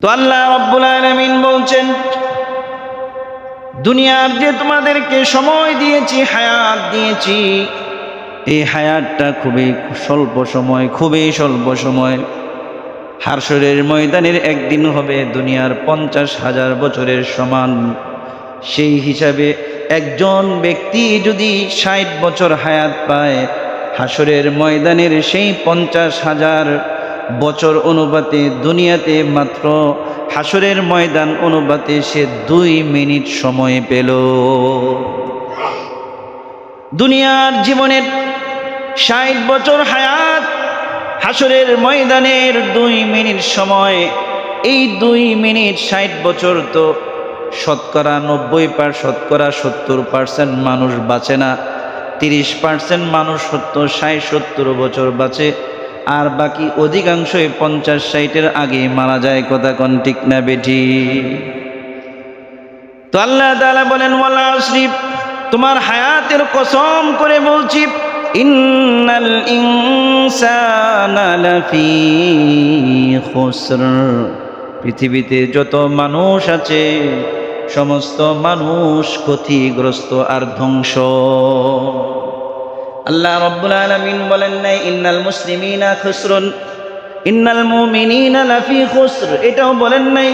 তো আল্লাহ রাব্বুল আলামিন বলছেন, দুনিয়ার যে তোমাদেরকে সময় দিয়েছি, হায়াত দিয়েছি, এই হায়াতটা খুবই স্বল্প সময়, খুবই স্বল্প সময়। হাশরের ময়দানের একদিন হবে দুনিয়ার 50,000 বছরের সমান। সেই হিসাবে একজন ব্যক্তি যদি 60 বছর হায়াত পায়, হাশরের ময়দানের সেই 50,000 বছর অনুপাতে দুনিয়াতে মাত্র হাশরের ময়দান অনুপাতে সে 2 মিনিট সময় পেল। দুনিয়ার জীবনের 60 বছর হায়াত, হাশরের ময়দানের 2 মিনিট সময়। এই 2 মিনিট 60 বছর তো শতকরা 70% মানুষ বাঁচে না, 30% মানুষ 60-70 বছর বাঁচে, আর বাকি অধিকাংশই 50-60-এর আগে মারা যায়। কথা কোন ঠিক না বেঠি? তো আল্লাহ তাআলা বলেন, ওয়াল আসরি, তোমার হায়াতের কসম করে বলছি, ইন্নাল ইনসানা লাফি খুসর, পৃথিবীতে যত মানুষ আছে সমস্ত মানুষ ক্ষতিগ্রস্ত আর ধ্বংস। আল্লাহ রাব্বুল আলামিন বলেন নাই ইন্নাল মুসলিমিনা খুসরুন, ইন্নাল মুমিনিনা লাফি খুসর, এটাও বলেন নাই।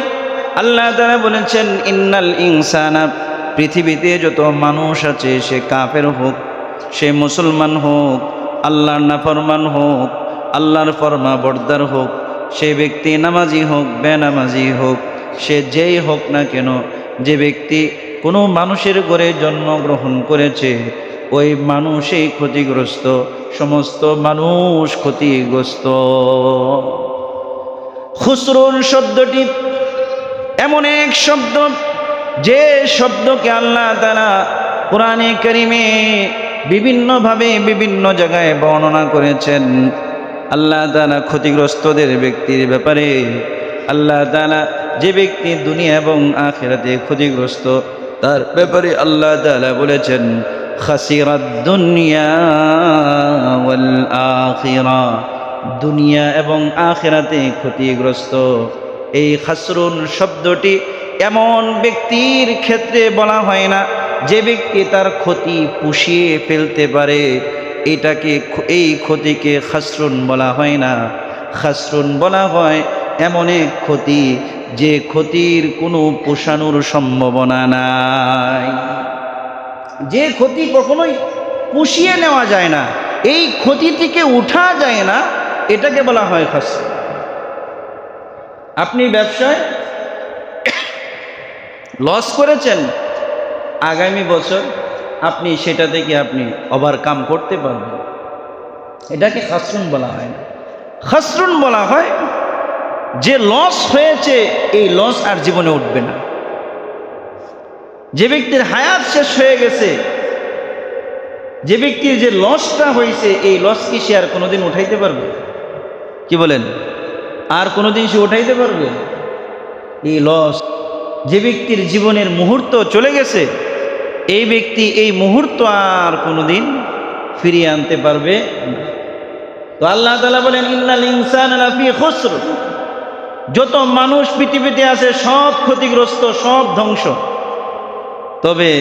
আল্লাহ তাআলা বলেছেন ইন্নাল ইনসানা, পৃথিবীতে যত মানুষ আছে, সে কাফের হোক, সে মুসলমান হোক, আল্লাহর নাফরমান হোক, আল্লাহর ফরমা বরদার হোক, সে ব্যক্তি নামাজি হোক, বেনামাজি হোক, সে যেই হোক না কেন, যে ব্যক্তি কোনো মানুষের ঘরে জন্মগ্রহণ করেছে, ওই মানুষই ক্ষতিগ্রস্ত, সমস্ত মানুষ ক্ষতিগ্রস্ত। খুসরুন শব্দটি এমন এক শব্দ, যে শব্দকে আল্লাহ তাআলা কোরআনে কারিমে বিভিন্নভাবে বিভিন্ন জায়গায় বর্ণনা করেছেন। আল্লাহ তাআলা ক্ষতিগ্রস্তদের ব্যক্তির ব্যাপারে, আল্লাহ তাআলা যে ব্যক্তি দুনিয়া এবং আখিরাতে ক্ষতিগ্রস্ত, তার ব্যাপারে আল্লাহ তাআলা বলেছেন খাসিরাদ দুনিয়া ওয়াল আখিরা, দুনিয়া এবং আখিরাতে ক্ষতিগ্রস্ত। এই খাসরুন শব্দটি এমন ব্যক্তির ক্ষেত্রে বলা হয় না যে ব্যক্তি তার ক্ষতি পুষিয়ে ফেলতে পারে, এটাকে, এই ক্ষতিকে খাসরুন বলা হয় না। খাসরুন বলা হয় এমন এক ক্ষতি যে ক্ষতির কোনো পোষানোর সম্ভাবনা নাই, যে ক্ষতি কখনোই পুষিয়ে নেওয়া যায় না, এই ক্ষতি থেকে উঠা যায় না, এটাকে বলা হয় খাসরুন। আপনি ব্যবসায় লস করেছেন, আগামী বছর আপনি সেটা থেকে আপনি ওভারকাম করতে পারবেন, এটাকে খাসরুন বলা হয় না। খাসরুন বলা হয় যে লস হয়েছে, এই লস আর জীবনে উঠবে না। যে ব্যক্তির হায়াত শেষ হয়ে গেছে, যে ব্যক্তির যে লসটা হয়েছে, এই লস কি সে আর কোনোদিন উঠাইতে পারবে? কি বলেন? আর কোনোদিন সে উঠাইতে পারবে? এই লস, যে ব্যক্তির জীবনের মুহূর্ত চলে গেছে, এই ব্যক্তি এই মুহূর্ত আর কোনোদিন ফিরিয়ে আনতে পারবে না। তো আল্লাহ তাআলা বলেন ইন্নাল ইনসানা লাফি খুসর, যত মানুষ পৃথিবীতে আছে সব ক্ষতিগ্রস্ত, সব ধ্বংস। তবে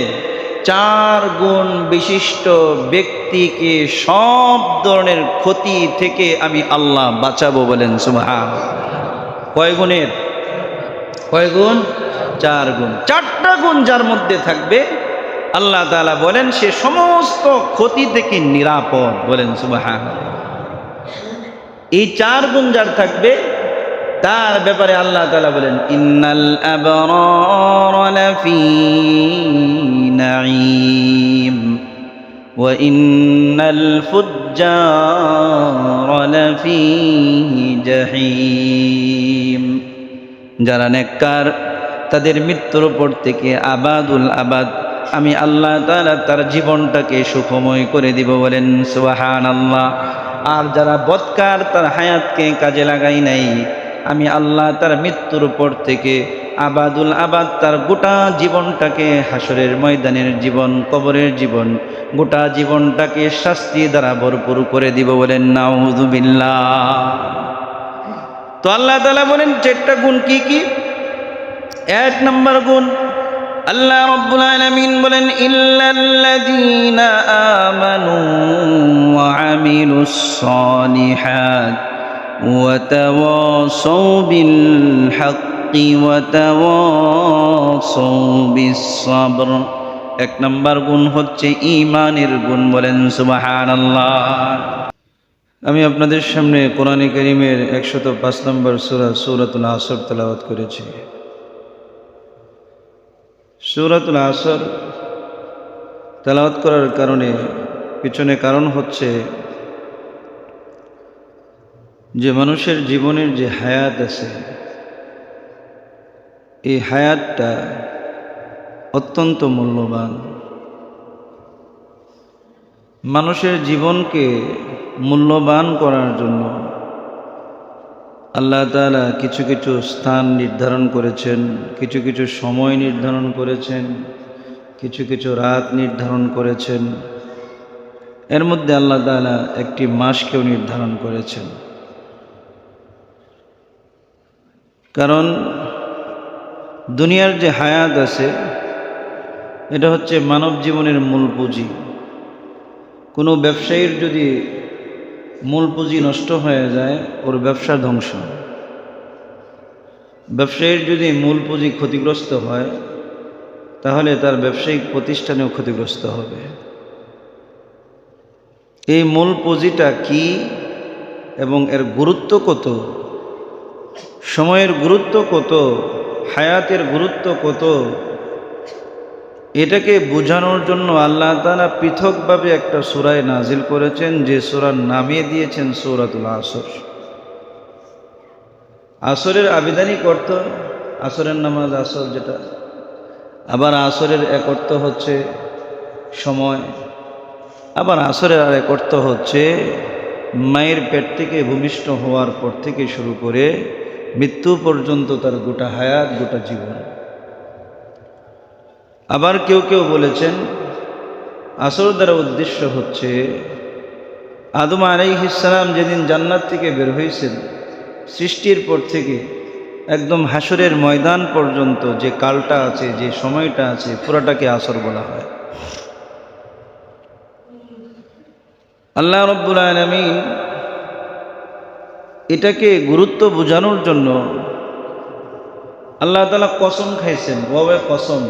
4 গুণ বিশিষ্ট ব্যক্তিকে সব ধরনের ক্ষতি থেকে আমি আল্লাহ বাঁচাবো, বলেন সুবহানাল্লাহ। কয় গুণের? কয় গুণ? 4 গুণ। 4টা গুণ যার মধ্যে থাকবে, আল্লাহ তাআলা বলেন সে সমস্ত ক্ষতি থেকে নিরাপদ, বলেন সুবহানাল্লাহ। এই 4 গুণ যার থাকবে, তার ব্যাপারে আল্লাহ তাআলা বলেন ইন্নাল আবরারা লাফি নাঈম ওয়া ইন্নাল ফুজ্জারা লাফি জাহিম। যারা নেককার, তাদের মৃত্যুর পর থেকে আবাদুল আবাদ, আমি আল্লাহ তাআলা তার জীবনটাকে সুখময় করে দিব, বলেন সুবহানাল্লাহ। আর যারা বদকার, তার হায়াতকে কাজে লাগাই নাই, আমি আল্লাহ তার মৃত্যুর পর থেকে আবাদুল আবাদ, তার গোটা জীবনটাকে, হাসরের ময়দানের জীবন, কবরের জীবন, গোটা জীবনটাকে শাস্তি দ্বারা ভরপুর করে দিব, বলেন নাউযুবিল্লাহ। তো আল্লাহ তাআলা বলেন 4টা গুণ কি কি? 1 নম্বর গুণ, আল্লাহ রাব্বুল আলামিন বলেন ইল্লাল্লাযীনা আমানু ওয়া আমিলুস সালিহাত ওয়া তাওয়াসাউ বিল হাক্কি ওয়া তাওয়াসাউ বিস সাবর। 1 নম্বর গুণ হচ্ছে ঈমানের গুণ, বলেন সুবহানাল্লাহ। আমি আপনাদের সামনে কোরআনে কারীমের 105 নম্বর সূরা সূরাতুল আসর তেলাওয়াত করেছি। সূরাতুল আসর তেলাওয়াত করার পিছনে কারণ হচ্ছে যে মানুষের জীবনের যে হায়াত আছে, এই হায়াতটা অত্যন্ত মূল্যবান। মানুষের জীবনকে মূল্যবান করার জন্য আল্লাহ তাআলা কিছু কিছু স্থান নির্ধারণ করেছেন, কিছু কিছু সময় নির্ধারণ করেছেন, কিছু কিছু রাত নির্ধারণ করেছেন। এর মধ্যে আল্লাহ তাআলা একটি মাসকেও নির্ধারণ করেছেন। কারণ দুনিয়ার যে হায়াত আছে এটা হচ্ছে মানব জীবনের মূল পুঁজি। কোনো ব্যবসায়ীর যদি মূল পুঁজি নষ্ট হয়ে যায়, ওর ব্যবসা ধ্বংস। ব্যবসায়ীর যদি মূল পুঁজি ক্ষতিগ্রস্ত হয়, তাহলে তার ব্যবসায়িক প্রতিষ্ঠানেও ক্ষতিগ্রস্ত হবে। এই মূল পুঁজিটা কি এবং এর গুরুত্ব কত, সময়ের গুরুত্ব কত, হায়াতের গুরুত্ব কত, এটাকে বোঝানোর জন্য আল্লাহ তাআলা পৃথকভাবে একটা সূরা নাজিল করেছেন, যে সূরার নামে দিয়েছেন সূরাতুল আসর। আসরের আবিধানিক অর্থ আসরের নামাজ, আসর যেটা, আবার আসরের এক অর্থ হচ্ছে সময়, আবার আসরের আর এক অর্থ হচ্ছে মায়ের পেট থেকে ভূমিষ্ঠ হওয়ার পর থেকে শুরু করে মৃত্যু পর্যন্ত তার গোটা হায়াত, গোটা জীবন। আবার কেউ কেউ বলেছেন আসর দ্বারা উদ্দেশ্য হচ্ছে আদম আলাইহিস সালাম যেদিন জান্নাত থেকে বের হয়েছেন, সৃষ্টির পর থেকে একদম হাসরের ময়দান পর্যন্ত যে কালটা আছে, যে সময়টা আছে, পুরাটাকে আসর বলা হয়। আল্লাহ রাব্বুল আলামিন এটাকে গুরুত্ব বোঝানোর জন্য আল্লাহ তাআলা কসম খাইছেন। ওয়াওয়ে কসম,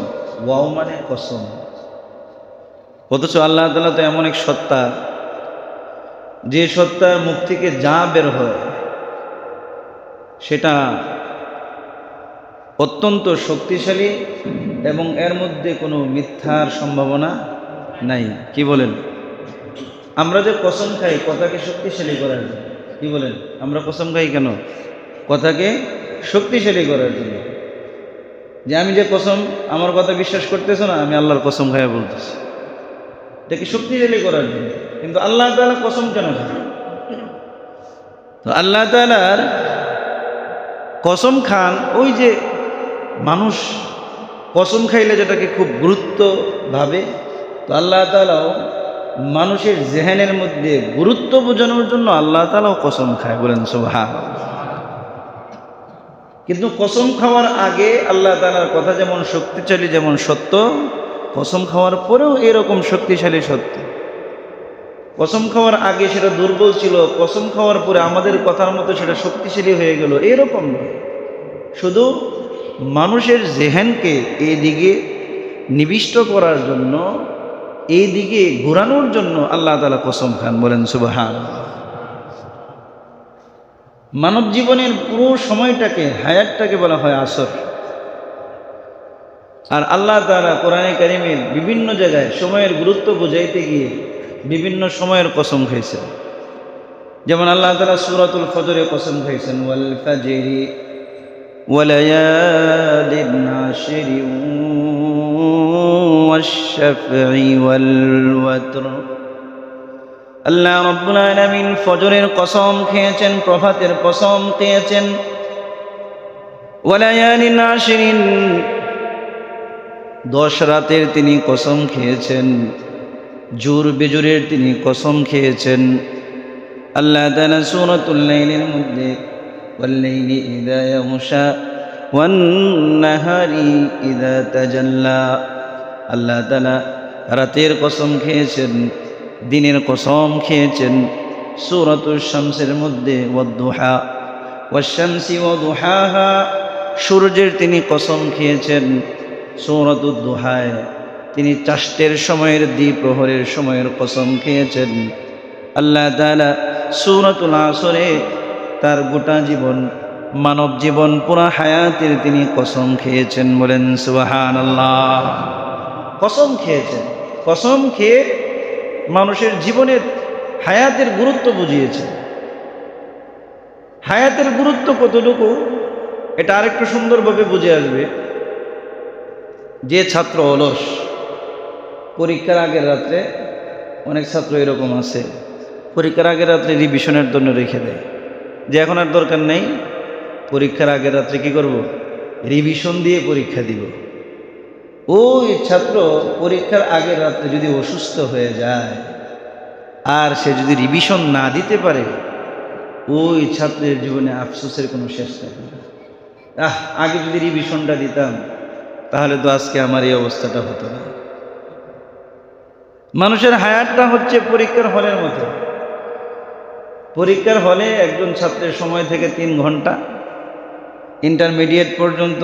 ওয়াও মানে কসম। অথচ আল্লাহ তাআলা তো এমন এক সত্তা, যে সত্তার মুখ থেকে যা বের হয় সেটা অত্যন্ত শক্তিশালী এবং এর মধ্যে কোনো মিথ্যার সম্ভাবনা নাই। কি বলেন? আমরা যে কসম খাই কথাকে শক্তিশালী করার জন্য। কি বলেন? আমরা কসম খাই কেন? কথাকে শক্তিশালী করার জন্য। যে আমি যে কসম, আমার কথা বিশ্বাস করতেছো না, আমি আল্লাহর কসম খাইয়া বলতেছি, এটাকে শক্তিশালী করার জন্য। কিন্তু আল্লাহ তাআলা কসম কেন খান? তো আল্লাহ তাআলার কসম খান, ওই যে মানুষ কসম খাইলে যেটাকে খুব গুরুত্ব ভাবে, তো আল্লাহ তাআলাও মানুষের জেহেনের মধ্যে গুরুত্ব বোঝানোর জন্য আল্লাহ তাআলাও কসম খায়। বলেন সুবহানাল্লাহ। কিন্তু কসম খাওয়ার আগে আল্লাহ তাআলার কথা যেমন শক্তিশালী, যেমন সত্য, কসম খাওয়ার পরেও এরকম শক্তিশালী সত্য। কসম খাওয়ার আগে সেটা দুর্বল ছিল, কসম খাওয়ার পরে আমাদের কথার মতো সেটা শক্তিশালী হয়ে গেল, এরকম নয়। শুধু মানুষের জেহেনকে এই দিকে নিবিষ্ট করার জন্য, এই দিকে ঘোরানোর জন্য আল্লাহ তাআলা কসম খান। বলেন সুবহানাল্লাহ। মানব জীবনের পুরো সময়টাকে, হায়াতটাকে বলা হয় আসর। আর আল্লাহ তাআলা কোরআনে কারীমের বিভিন্ন জায়গায় সময়ের গুরুত্ব বোঝাইতে গিয়ে বিভিন্ন সময়ের কসম খাইছেন। যেমন আল্লাহ তাআলা সূরাতুল ফজরে কসম খাইছেন, ওয়াল ফাজরি ওয়ালায়ালিন আশরি ওয়াশ-শাফঈ ওয়াল ওয়াতর। আল্লাহ রাব্বুল আলামিন ফজরের কসম খেয়েছেন, প্রভাতের কসম খেয়েছেন, ওয়ালায়ালিন আশরিন 10 রাতের তিনি কসম খেয়েছেন, জোর বেজুরের তিনি কসম খেয়েছেন। আল্লাহ তাআলা সূরাতুল লাইলের মধ্যে ওয়াল-লাইলি ইযা ইয়াগশা ওয়ান-নাহারি ইযা তাজাল্লা। আল্লাহ তাআলা রাতের কসম খেয়েছেন, দিনের কসম খেয়েছেন। সূরাতুশ শামসের মধ্যে ওয়াদ-দুহা ওয়াশ-শামসি ওয়া-দুহাহা, সূর্যের তিনি কসম খেয়েছেন। সূরাতুদ দুহায় তিনি চাষতের সময়ের দ্বিপ্রহরের সময়ের কসম খেয়েছেন। আল্লাহ তাআলা সূরাতুল আসরে তার গোটা জীবন, মানব জীবন, পুরা হায়াতের তিনি কসম খেয়েছেন। বলেন সুবহানাল্লাহ। কসম খেয়েছেন, কসম খেয়ে মানুষের জীবনের হায়াতের গুরুত্ব বুঝিয়েছেন। হায়াতের গুরুত্ব কতটুকু এটা আরেকটু সুন্দরভাবে বুঝে আসবে। যে ছাত্র অলস, পরীক্ষার আগের রাত্রে, অনেক ছাত্র এরকম আছে, পরীক্ষার আগের রাত্রে রিভিশনের জন্য রেখে দেয় যে এখন আর দরকার নেই, পরীক্ষার আগের রাত্রে কি করব, রিভিশন দিয়ে পরীক্ষা দিব। ওই ছাত্র পরীক্ষার আগের রাত্রে যদি অসুস্থ হয়ে যায় আর সে যদি রিভিশন না দিতে পারে, ওই ছাত্রের জীবনে আফসোসের কোনো শেষ থাকে না। আগে যদি রিভিশনটা দিতাম তাহলে তো আজকে আমার এই অবস্থাটা হতো না। মানুষের হায়াতটা হচ্ছে পরীক্ষার হলের মতো। পরীক্ষার হলে একজন ছাত্রের সময় থেকে 3 ঘন্টা, ইন্টারমিডিয়েট পর্যন্ত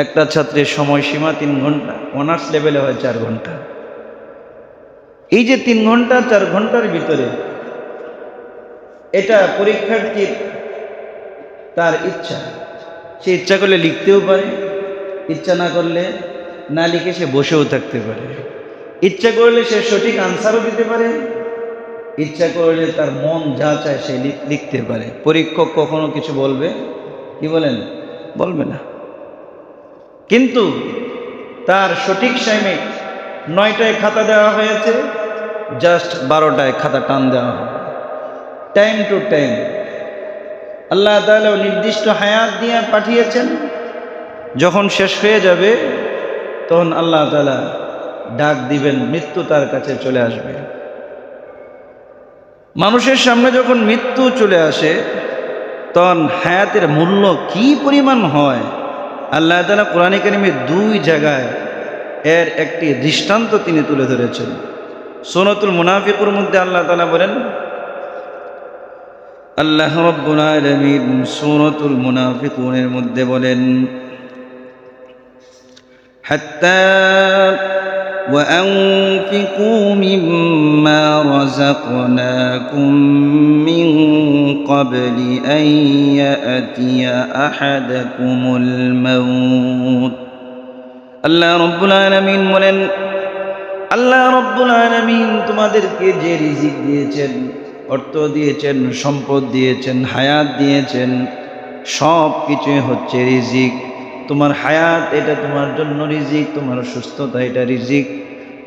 একটা ছাত্রের সময়সীমা 3 ঘন্টা, অনার্স লেভেলে হয় 4 ঘন্টা। এই যে 3 ঘন্টা 4 ঘন্টার ভিতরে এটা পরীক্ষার্থীর তার ইচ্ছা, সে ইচ্ছা করলে লিখতেও পারে, ইচ্ছা না করলে না লিখে সে বসেও থাকতে পারে, ইচ্ছা করলে সে সঠিক আনসারও দিতে পারে, ইচ্ছা করলে তার মন যা চায় সে লিখতে পারে। পরীক্ষক কখনো কিছু বলবে কি বলেন, বলবে না। কিন্তু তার সঠিক টাইমে 9টায় খাতা দেওয়া হয়েছে, জাস্ট 12টায় খাতা টান দেওয়া হবে, টাইম টু টাইম। আল্লাহ তাআলা নির্দিষ্ট হায়াত দিয়ে পাঠিয়েছেন। যখন শেষ হয়ে যাবে তখন আল্লাহ তাআলা ডাক দিবেন, মৃত্যু তার কাছে চলে আসবে। মানুষের সামনে যখন মৃত্যু চলে আসে তখন হায়াতের মূল্য কি পরিমাণ হয়, আল্লাহ তাআলা কোরআনে কারিমে 2 জায়গায় এর একটি দৃষ্টান্ত তিনি তুলে ধরেছেন। সূরাতুল মুনাফিকুর মধ্যে আল্লাহ তাআলা বলেন, আল্লাহ রাব্বুল আলামিন সূরাতুল মুনাফিকুনের মধ্যে বলেন, হাত্তা وأنفقوا مما رزقناكم من قبل أن يأتي أحدكم الموت। আল্লাহ রাব্বুল আলামিন বলেন, আল্লাহ রাব্বুল আলামিন তোমাদেরকে যে রিজিক দিয়েছেন, অর্থ দিয়েছেন, সম্পদ দিয়েছেন, হায়াত দিয়েছেন, সব কিছুই হচ্ছে রিজিক। তোমার হায়াত এটা তোমার জন্য রিজিক, তোমার সুস্থতা এটা রিজিক,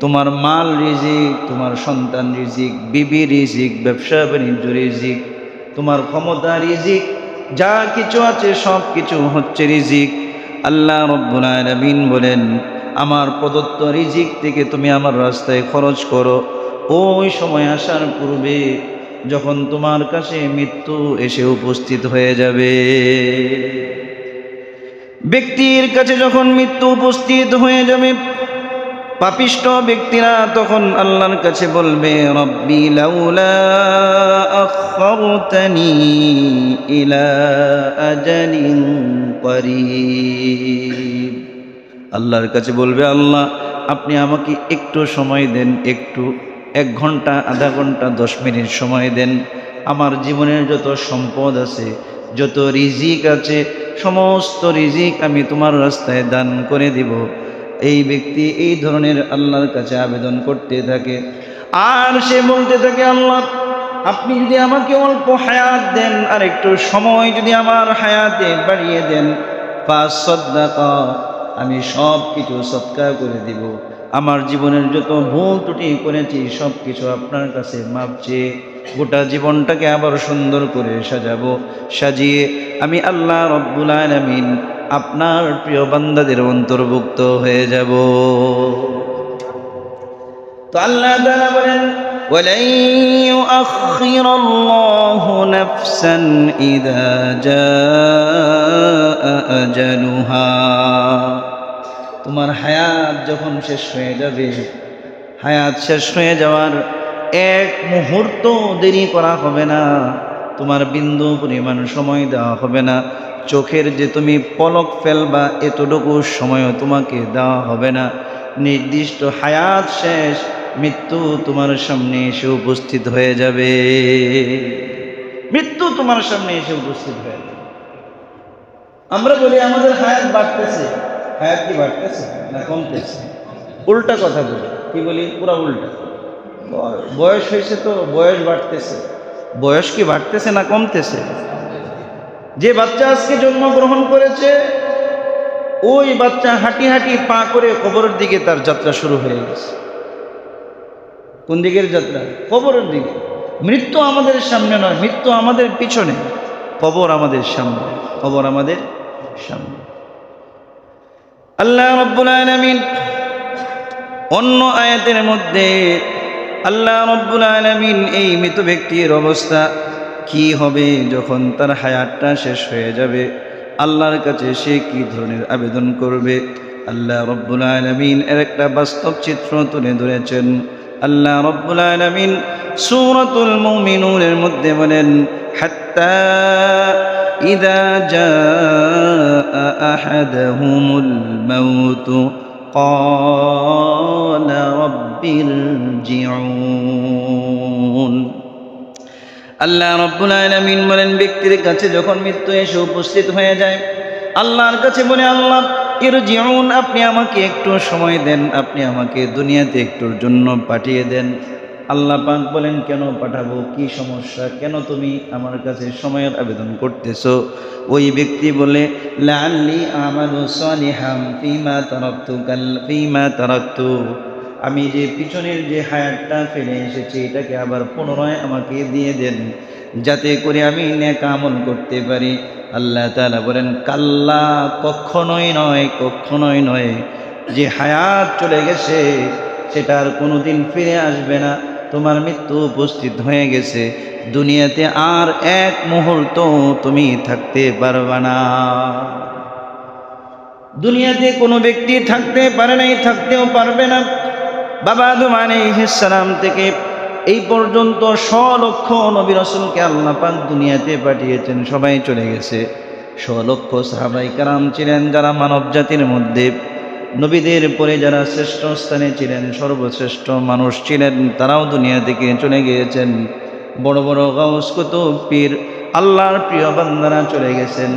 তোমার মাল রিজিক, তোমার সন্তান রিজিক, বিবি রিজিক, ব্যবসা বাণিজ্য রিজিক, তোমার ক্ষমতা রিজিক, যা কিছু আছে সব কিছু হচ্ছে রিজিক। আল্লাহ রাব্বুল আলামিন বলেন, আমার প্রদত্ত রিজিক থেকে তুমি আমার রাস্তায় খরচ করো। ওই সময় আসার পূর্বে যখন তোমার কাছে মৃত্যু এসে উপস্থিত হয়ে যাবে, ব্যক্তির কাছে যখন মৃত্যু উপস্থিত হয়ে যাবে, পাপিষ্ঠ ব্যক্তিরা তখন আল্লাহর কাছে বলবে, রব্বি লাউলা আখারতানি ইলা আজালিন করিব। আল্লাহর কাছে বলবে, আল্লাহ আপনি আমাকে একটু সময় দেন, একটু 1 ঘন্টা, আধা ঘন্টা, 10 মিনিট সময় দেন। আমার জীবনের যত সম্পদ আছে, যত রিজিক আছে, সমস্ত রিজিক আমি তোমার রাস্তায় দান করে দিব। এই ব্যক্তি এই ধরনের আল্লাহর কাছে আবেদন করতে থাকে, আর সে বলতে থাকে, আল্লাহ আপনি যদি আমাকে অল্প হায়াত দেন, আর একটু সময় যদি আমার হায়াতে বাড়িয়ে দেন, ফাসাদদাকা, আমি সব কিছু সদকা করে দিব। আমার জীবনের যত ভুল ত্রুটি করেছি সব কিছু আপনার কাছে মাপ চেয়ে গোটা জীবনটাকে আবার সুন্দর করে সাজাবো, সাজিয়ে আমি আল্লাহ রাব্বুল আলামিন আপনার প্রিয় বান্দাদের অন্তর্ভুক্ত হয়ে যাব। তো আল্লাহ তাআলা বলেন, ওয়ালাই ইউআখিরাল্লাহু নাফসান ইযা জাআ আজালুহা। তোমার হায়াত যখন শেষ হয়ে যাবে, হায়াত শেষ হয়ে যাওয়ার এক মুহূর্ত দেরি করা হবে না, তোমার বিন্দু পরিমাণ সময় দেওয়া হবে না, চোখের যে তুমি পলক ফেলবা এতটুকু সময়ও তোমাকে দেওয়া হবে না। নির্দিষ্ট হায়াত শেষ, মৃত্যু তোমার সামনে এসে উপস্থিত হয়ে যাবে। মৃত্যু তোমার সামনে এসে উপস্থিত হয়ে যাবে। আমরা বলি আমাদের হায়াত বাড়তেছে, হায়াত কি বাড়তেছে না কমতেছে? উল্টা কথা বলি, কি বলি? পুরা উল্টা। বয়স হয়েছে তো বয়স বাড়তেছে। বয়স কি বাড়তেছে না কমতেছে? যে বাচ্চা আজকে জন্মগ্রহণ করেছে, ওই বাচ্চা হাঁটি হাঁটি পা করে কবরের দিকে তার যাত্রা শুরু হয়ে গেছে। কোন দিকের যাত্রা? কবরের দিকে। মৃত্যু আমাদের সামনে নয়, মৃত্যু আমাদের পিছনে, কবর আমাদের সামনে, কবর আমাদের সামনে। আল্লাহ রাব্বুল আলামিন অন্য আয়াতের মধ্যে আল্লাহ রাব্বুল আলামিন এই মৃত ব্যক্তির অবস্থা কি হবে যখন তার হায়াতটা শেষ হয়ে যাবে, আল্লাহর কাছে সে কি ধরনের আবেদন করবে, আল্লাহ রাব্বুল আলামিন এর একটা বাস্তব চিত্র তুলে ধরেছেন। আল্লাহ রাব্বুল আলামিন সূরাতুল মুমিনুনের মধ্যে বলেন, হাত্তা ইযা জাআ আহাদাহুমুল মাউত ক্বালা রাব্বিরজিউন। আল্লাহ রাব্বুল আলামিন বলেন, ব্যক্তির কাছে যখন মৃত্যু এসে উপস্থিত হয়ে যায়, আল্লাহর কাছে বলে, আল্লাহ ইরজিউন, আপনি আমাকে একটু সময় দেন, আপনি আমাকে দুনিয়াতে একটুর জন্য পাঠিয়ে দেন। আল্লাহ পাক বলেন, কেন পাঠাবো? কি সমস্যা? কেন তুমি আমার কাছে সময়ের আবেদন করতেছো? ওই ব্যক্তি বলে, লাআল্লি আমালু সালিহাম ফীমা তারাকতু, আমি যে পিছনের যে হায়াতটা ফেলে এসেছি এটাকে আবার পুনরায় আমাকে দিয়ে দেন, যাতে করে আমি নেক আমল করতে পারি। আল্লাহ তাআলা বলেন, কাল্লা, কখনোই নয়, কখনোই নয়। যে হায়াত চলে গেছে সেটা আর কোনোদিন ফিরে আসবে না। তোমার মৃত্যু উপস্থিত হয়ে গেছে, দুনিয়াতে আর এক মুহূর্ত তুমি থাকতে পারবে না। দুনিয়াতে কোনো ব্যক্তি থাকতে পারে নাই, থাকতেও পারবে না। বাবা আদম আলাইহিস সালাম থেকে এই পর্যন্ত 100 লক্ষ নবী রাসূলকে আল্লাহ পাক দুনিয়াতে পাঠিয়েছেন, সবাই চলে গেছে। 100 লক্ষ সাহাবায়ে কেরাম ছিলেন যারা মানব জাতির মধ্যে নবীদের পরে যারা শ্রেষ্ঠ স্থানে ছিলেন, সর্বশ্রেষ্ঠ মানুষ ছিলেন, তারাও দুনিয়া থেকে চলে গিয়েছেন। বড় বড় গাউস কুতুব পীর, আল্লাহর প্রিয় বান্দারা চলে গেছেন।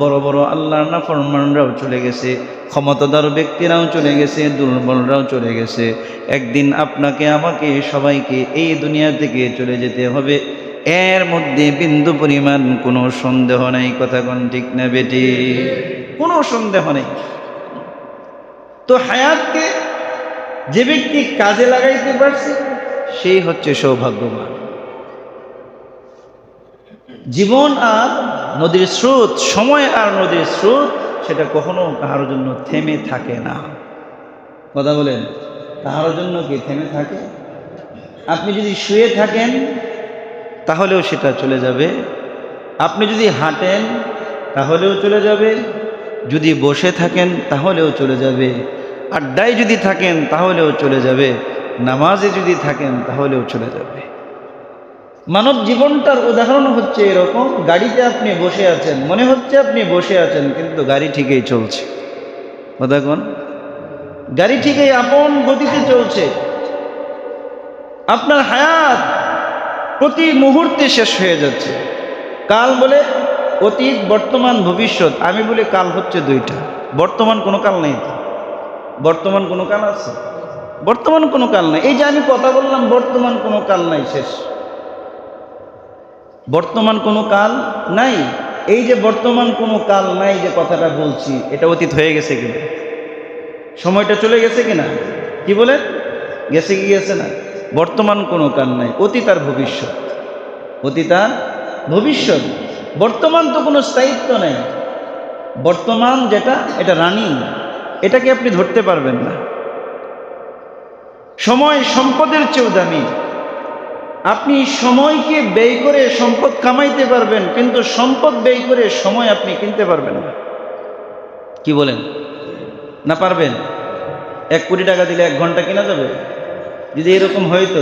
বড় বড় আল্লাহর নাফরমানরাও চলে গেছে, ক্ষমতাধর ব্যক্তিরাও চলে গেছে, দুর্বলরাও চলে গেছে। একদিন আপনাকে আমাকে সবাইকে এই দুনিয়া থেকে চলে যেতে হবে, এর মধ্যে বিন্দু পরিমাণ কোনো সন্দেহ নাই। কথা কোন ঠিক না বেটি? কোনো সন্দেহ নেই। তো হায়াতকে যে ব্যক্তি কাজে লাগাইতে পারছে সেই হচ্ছে সৌভাগ্যবান। জীবন আর নদীর স্রোত, সময় আর নদীর স্রোত, সেটা কখনো কাহার জন্য থেমে থাকে না। কথা বলেন, কাহার জন্য কি থেমে থাকে? আপনি যদি শুয়ে থাকেন তাহলেও সেটা চলে যাবে, আপনি যদি হাঁটেন তাহলেও চলে যাবে, যদি বসে থাকেন তাহলেও চলে যাবে, আড্ডায় যদি থাকেন তাহলেও চলে যাবে, নামাজে যদি থাকেন তাহলেও চলে যাবে। মানব জীবনটার উদাহরণ হচ্ছে এরকম, গাড়িতে আপনি বসে আছেন, মনে হচ্ছে আপনি বসে আছেন, কিন্তু গাড়ি ঠিকই চলছে। কথা কোন? গাড়ি ঠিকই আপন গতিতে চলছে। আপনার হায়াত প্রতি মুহূর্তে শেষ হয়ে যাচ্ছে। কাল বলে অতীত, বর্তমান, ভবিষ্যৎ। আমি বলি কাল হচ্ছে দুইটা, বর্তমান কোনো কাল নেই। বর্তমান কোনো কাল আছে? বর্তমান কোনো কাল নাই। এই যে আমি কথা বললাম, বর্তমান কোনো কাল নাই, শেষ। বর্তমান কোনো কাল নাই। এই যে বর্তমান কোনো কাল নাই যে কথাটা বলছি, এটা অতীত হয়ে গেছে কিনা? সময়টা চলে গেছে কিনা? কি বলে? গেছে কি গেছে না? বর্তমান কোনো কাল নাই, অতীত আর ভবিষ্যৎ। অতীত আর ভবিষ্যৎ। বর্তমান তো কোনো স্থায়িত্ব নেই। বর্তমান যেটা, এটা রানিং, এটাকে আপনি ধরতে পারবেন না। সময় সম্পদের চেয়েও দামি। আপনি সময়কে ব্যয় করে সম্পদ কামাইতে পারবেন, কিন্তু সম্পদ ব্যয় করে সময় আপনি কিনতে পারবেন না। কি বলেন? না পারবেন? 1 কোটি টাকা দিলে 1 ঘন্টা কিনা যাবে? যদি এরকম হইতো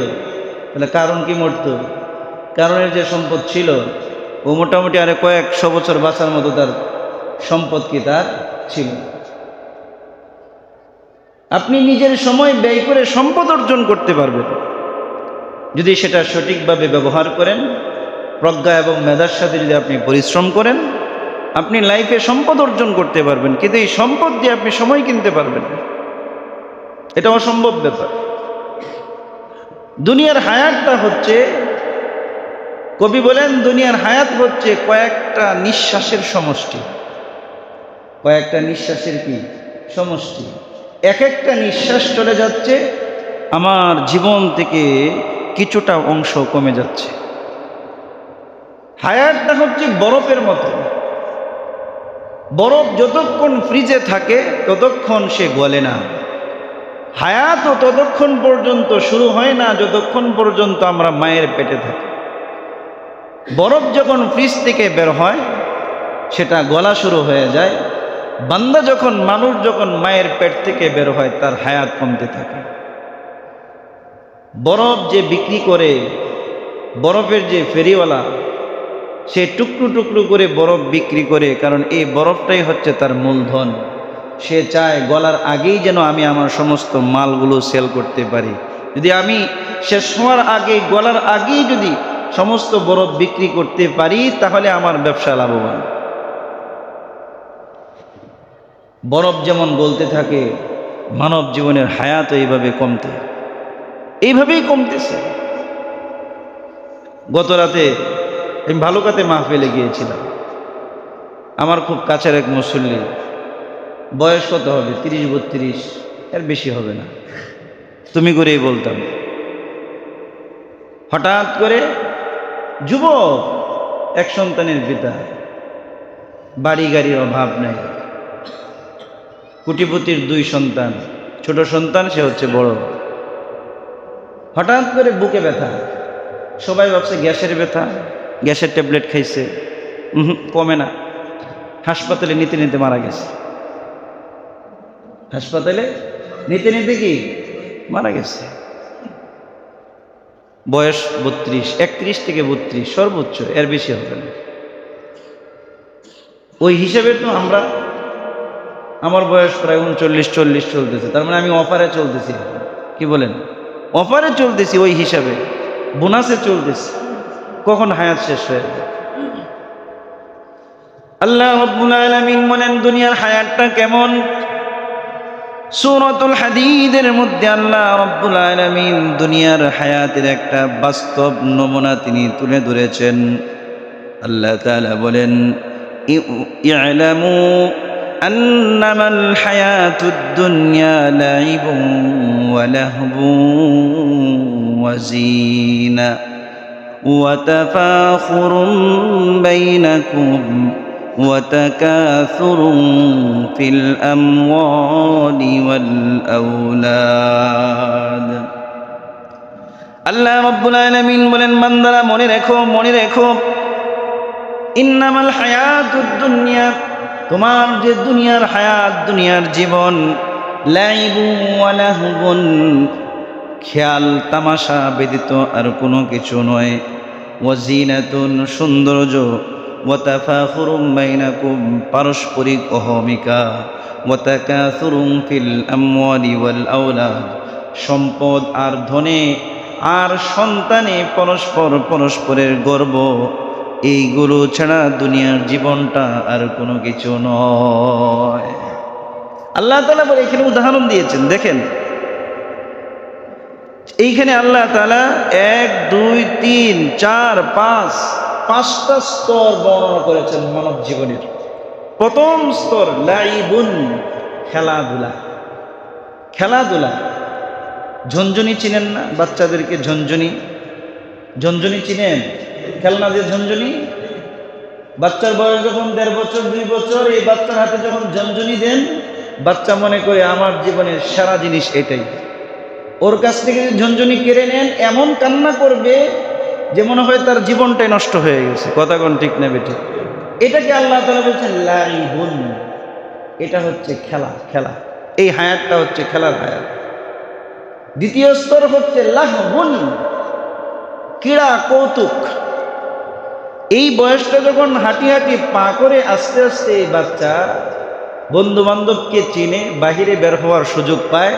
তাহলে কারণ কি মরতো? কারণের যে সম্পদ ছিল ও মোটামুটি আরে কয়েকশো বছর বাঁচার মতো তার সম্পদ কি তার ছিল। আপনি নিজের সময় ব্যয় করে সম্পদ অর্জন করতে পারবেন যদি সেটা সঠিকভাবে ব্যবহার করেন, প্রজ্ঞা এবং মেধার সাথে যদি আপনি পরিশ্রম করেন, আপনি লাইফে সম্পদ অর্জন করতে পারবেন। কিন্তু এই সম্পদ দিয়ে আপনি সময় কিনতে পারবেন না, এটা অসম্ভব ব্যাপার। দুনিয়ার হায়াতটা হচ্ছে, কবি বলেন দুনিয়ার হায়াত হচ্ছে কয়েকটা নিঃশ্বাসের সমষ্টি। কয়েকটা নিঃশ্বাসের কি সমষ্টি? এক একটা নিঃশ্বাস চলে যাচ্ছে, আমার জীবন থেকে কিছুটা অংশ কমে যাচ্ছে। হায়াতটা হচ্ছে বরফের মতো। বরফ যতক্ষণ ফ্রিজে থাকে ততক্ষণ সে গলে না। হায়াতও ততক্ষণ পর্যন্ত শুরু হয় না যতক্ষণ পর্যন্ত আমরা মায়ের পেটে থাকি। বরফ যখন ফ্রিজ থেকে বের হয় সেটা গলা শুরু হয়ে যায়। বান্দা যখন, মানুষ যখন মায়ের পেট থেকে বের হয় তার হায়াত কমতে থাকে। বরফ যে বিক্রি করে, বরফের যে ফেরিওয়ালা, সে টুকরো টুকরো করে বরফ বিক্রি করে, কারণ এই বরফটাই হচ্ছে তার মূলধন। সে চায় গলার আগেই যেন আমি আমার সমস্ত মালগুলো সেল করতে পারি। যদি আমি শেষ হওয়ার আগে, গলার আগেই যদি সমস্ত বরফ বিক্রি করতে পারি তাহলে আমার ব্যবসা লাভবান। বরফ যেমন গলতে থাকে, মানব জীবনের হায়াত এইভাবেই কমতেছে। গত রাতে আমি ভালুকাতে মাহফিলে গিয়েছিলাম। আমার খুব কাছের এক মুসল্লি, বয়স কত হবে, 30-32, এর বেশি হবে না, তুমি করেই বলতাম। হঠাৎ করে যুবক, এক সন্তানের পিতা, বাড়ি গাড়ির অভাব নাই, কোটিপতির 2 সন্তান, ছোট সন্তান সে হচ্ছে বড়। হঠাৎ করে বুকে ব্যথা, সবাই ভাবছে গ্যাসের ব্যথা, গ্যাসের ট্যাবলেট খাইছে, কমে না। হাসপাতালে নিতে নিতে মারা গেছে। হাসপাতালে নিতে নিতে কি মারা গেছে। বয়স 32, 31 থেকে 32 সর্বোচ্চ, এর বেশি হবে না। ওই হিসেবে তো আমার বয়স প্রায় 39-40 চলতেছে, তার মানে আমি অফারে চলতেছি। কি বলেন? অফারে চলতেছি, ওই হিসাবে বোনাসে চলতেছি, কখন হায়াত শেষ হয়ে যাবে। আল্লাহ রাব্বুল আলামিন বলেন দুনিয়ার হায়াতটা কেমন। সূরাতুল হাদীদের মধ্যে আল্লাহ রাব্বুল আলামিন দুনিয়ার হায়াতের একটা বাস্তব নমুনা তিনি তুলে ধরেছেন। আল্লাহ তাআলা বলেন, ই'লামু আন্নামাল হায়াতুদ দুনিয়া লাইবুন ওয়া লাহবুন ওয়া জিনা ওয়া তাফাখুরুন বাইনাকুম وتكاثر في الأموال والأولاد। আল্লাহ রাব্বুল আলামিন বলেন, বান্দারা মনে রেখো, ইন্নামাল হায়াতুদ দুনিয়া, তোমার যে দুনিয়ার হায়াত, দুনিয়ার জীবন, লাইবুন ওয়া লাহবুন, খেয়াল তামাশা ব্যতীত আর কোনো কিছু নয়, ওয়া জিনাতুন, সৌন্দর্য, ওয়া তাফাখুরুম বাইনাকুম, পারস্পরিক অহমিকা, ওয়া তাকাসুরুম ফিল আমওয়ালি ওয়াল আওলাদ, সম্পদ আর ধনে আর সন্তানে পরস্পরের গর্ব, এইগুলো ছাড়া দুনিয়ার জীবনটা আর কোনো কিছু নয়। আল্লাহ তাআলা বলে, এখানে উদাহরণ দিয়েছেন, দেখেন এইখানে আল্লাহ তাআলা 1, 2, 3, 4, 5টা স্তর বর্ণনা করেছেন মানব জীবনের। প্রথম স্তর লাইবুন, খেলাধুলা। ঝনঝনি চিনেন না? বাচ্চাদেরকে ঝনঝনি চিনেন? খেলনা দিয়ে ঝনঝনি। বাচ্চার বয়স যখন 1.5 বছর 2 বছর, এই বাচ্চার হাতে যখন ঝনঝনি দেন, বাচ্চা মনে করে আমার জীবনের সেরা জিনিস এটাই। ওর কাছ থেকে যদি ঝনঝনি কেড়ে নেন, এমন কান্না করবে যে মনে হয় তার জীবনটাই নষ্ট হয়ে গেছে। কথা কোন ঠিক না বেঠিক? এটাকে আল্লাহ তাআলা বলছেন লাইবুন, এটা হচ্ছে খেলা। খেলা, এই হায়াতটা হচ্ছে খেলার হায়াত। দ্বিতীয় স্তর হচ্ছে লাহবুন, ক্রীড়া কৌতুক। এই বয়সটা যখন হাঁটি হাঁটি পা করে আস্তে আস্তে এই বাচ্চা বন্ধু বান্ধবকে চিনে, বাহিরে বের হওয়ার সুযোগ পায়,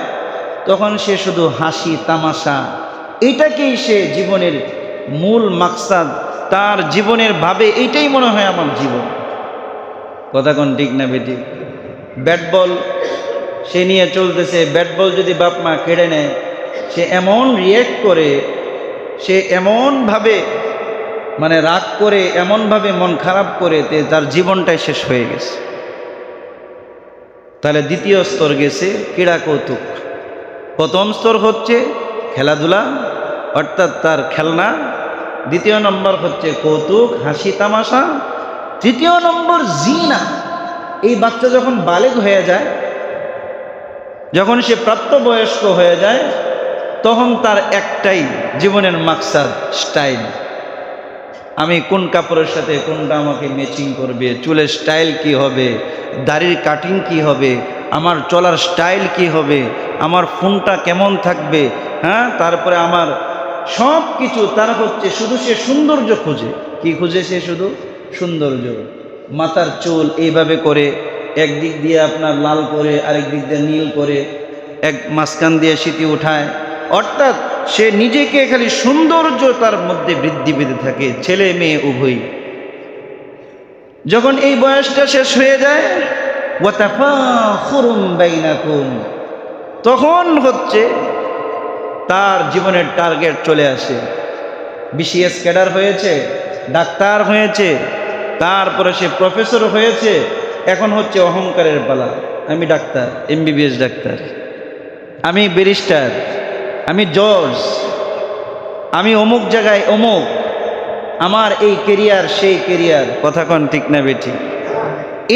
তখন সে শুধু হাসি তামাশা, এটাকেই সে জীবনের মূল মাকসাদ, তার জীবনের ভাবে এইটাই মনে হয় আমার জীবন। কথা কোন ঠিক না বেঠিক? ব্যাট বল সে নিয়ে চলতেছে, ব্যাট বল যদি বাপ মা কেড়ে নেয়, সে এমন রিয়েক্ট করে, সে এমনভাবে মানে রাগ করে, এমনভাবে মন খারাপ করে, তার জীবনটাই শেষ হয়ে গেছে। তাহলে দ্বিতীয় স্তর গেছে ক্রীড়া কৌতুক। প্রথম স্তর হচ্ছে খেলাধুলা অর্থাৎ তার খেলনা, দ্বিতীয় নম্বর হচ্ছে কৌতুক হাসি তামাশা, তৃতীয় নম্বর জিনা। এই বাচ্চা যখন বালেগ হয়ে যায়, যখন সে প্রাপ্তবয়স্ক হয়ে যায়, তখন তার একটাই জীবনের মাকসাদ স্টাইল। আমি কোন কাপড়ের সাথে কোনটা আমাকে ম্যাচিং করবে, চুলের স্টাইল কি হবে, দাড়ির কাটিং কি হবে, আমার চলার স্টাইল কি হবে, আমার ফোনটা কেমন থাকবে, হ্যাঁ, তারপরে আমার সব কিছু তার হচ্ছে শুধু সে সৌন্দর্য খুঁজে। কি খুঁজে সে? শুধু সৌন্দর্য। মাথার চুল এইভাবে করে, একদিক দিয়ে আপনার লাল করে, আরেক দিক দিয়ে নীল করে, এক মাঝখান দিয়ে সিটি উঠায়, অর্থাৎ সে নিজেকে খালি সৌন্দর্য তার মধ্যে বৃদ্ধি পেতে থাকে, ছেলে মেয়ে উভয়ই। যখন এই বয়সটা শেষ হয়ে যায়, ওয়াতাফাখুরুম বাইনাকুম, তখন হচ্ছে তার জীবনের টার্গেট চলে আসে। বিসিএস ক্যাডার হয়েছে, ডাক্তার হয়েছে, তারপরে সে প্রফেসর হয়েছে, এখন হচ্ছে অহংকারের পালা। আমি ডাক্তার, এমবিবিএস ডাক্তার, আমি ব্যারিস্টার, আমি জজ, আমি অমুক জায়গায় অমুক, আমার এই কেরিয়ার সেই কেরিয়ার। কথা কোন ঠিক না বেঠিক?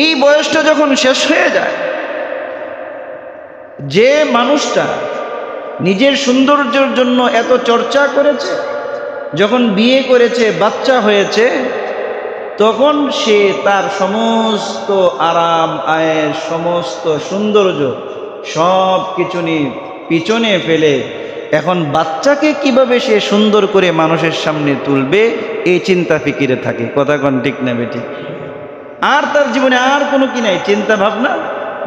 এই বয়সটা যখন শেষ হয়ে যায়, যে মানুষটা নিজের সৌন্দর্যের জন্য এত চর্চা করেছে, যখন বিয়ে করেছে, বাচ্চা হয়েছে, তখন সে তার সমস্ত আরাম আয়ের সমস্ত সৌন্দর্য সব কিছু নিয়ে পিছনে ফেলে এখন বাচ্চাকে কিভাবে সে সুন্দর করে মানুষের সামনে তুলবে, এই চিন্তা ফিকিরে থাকে। কথা কোন ঠিক না বেঠিক? আর তার জীবনে আর কোনো কি নাই, চিন্তা ভাবনা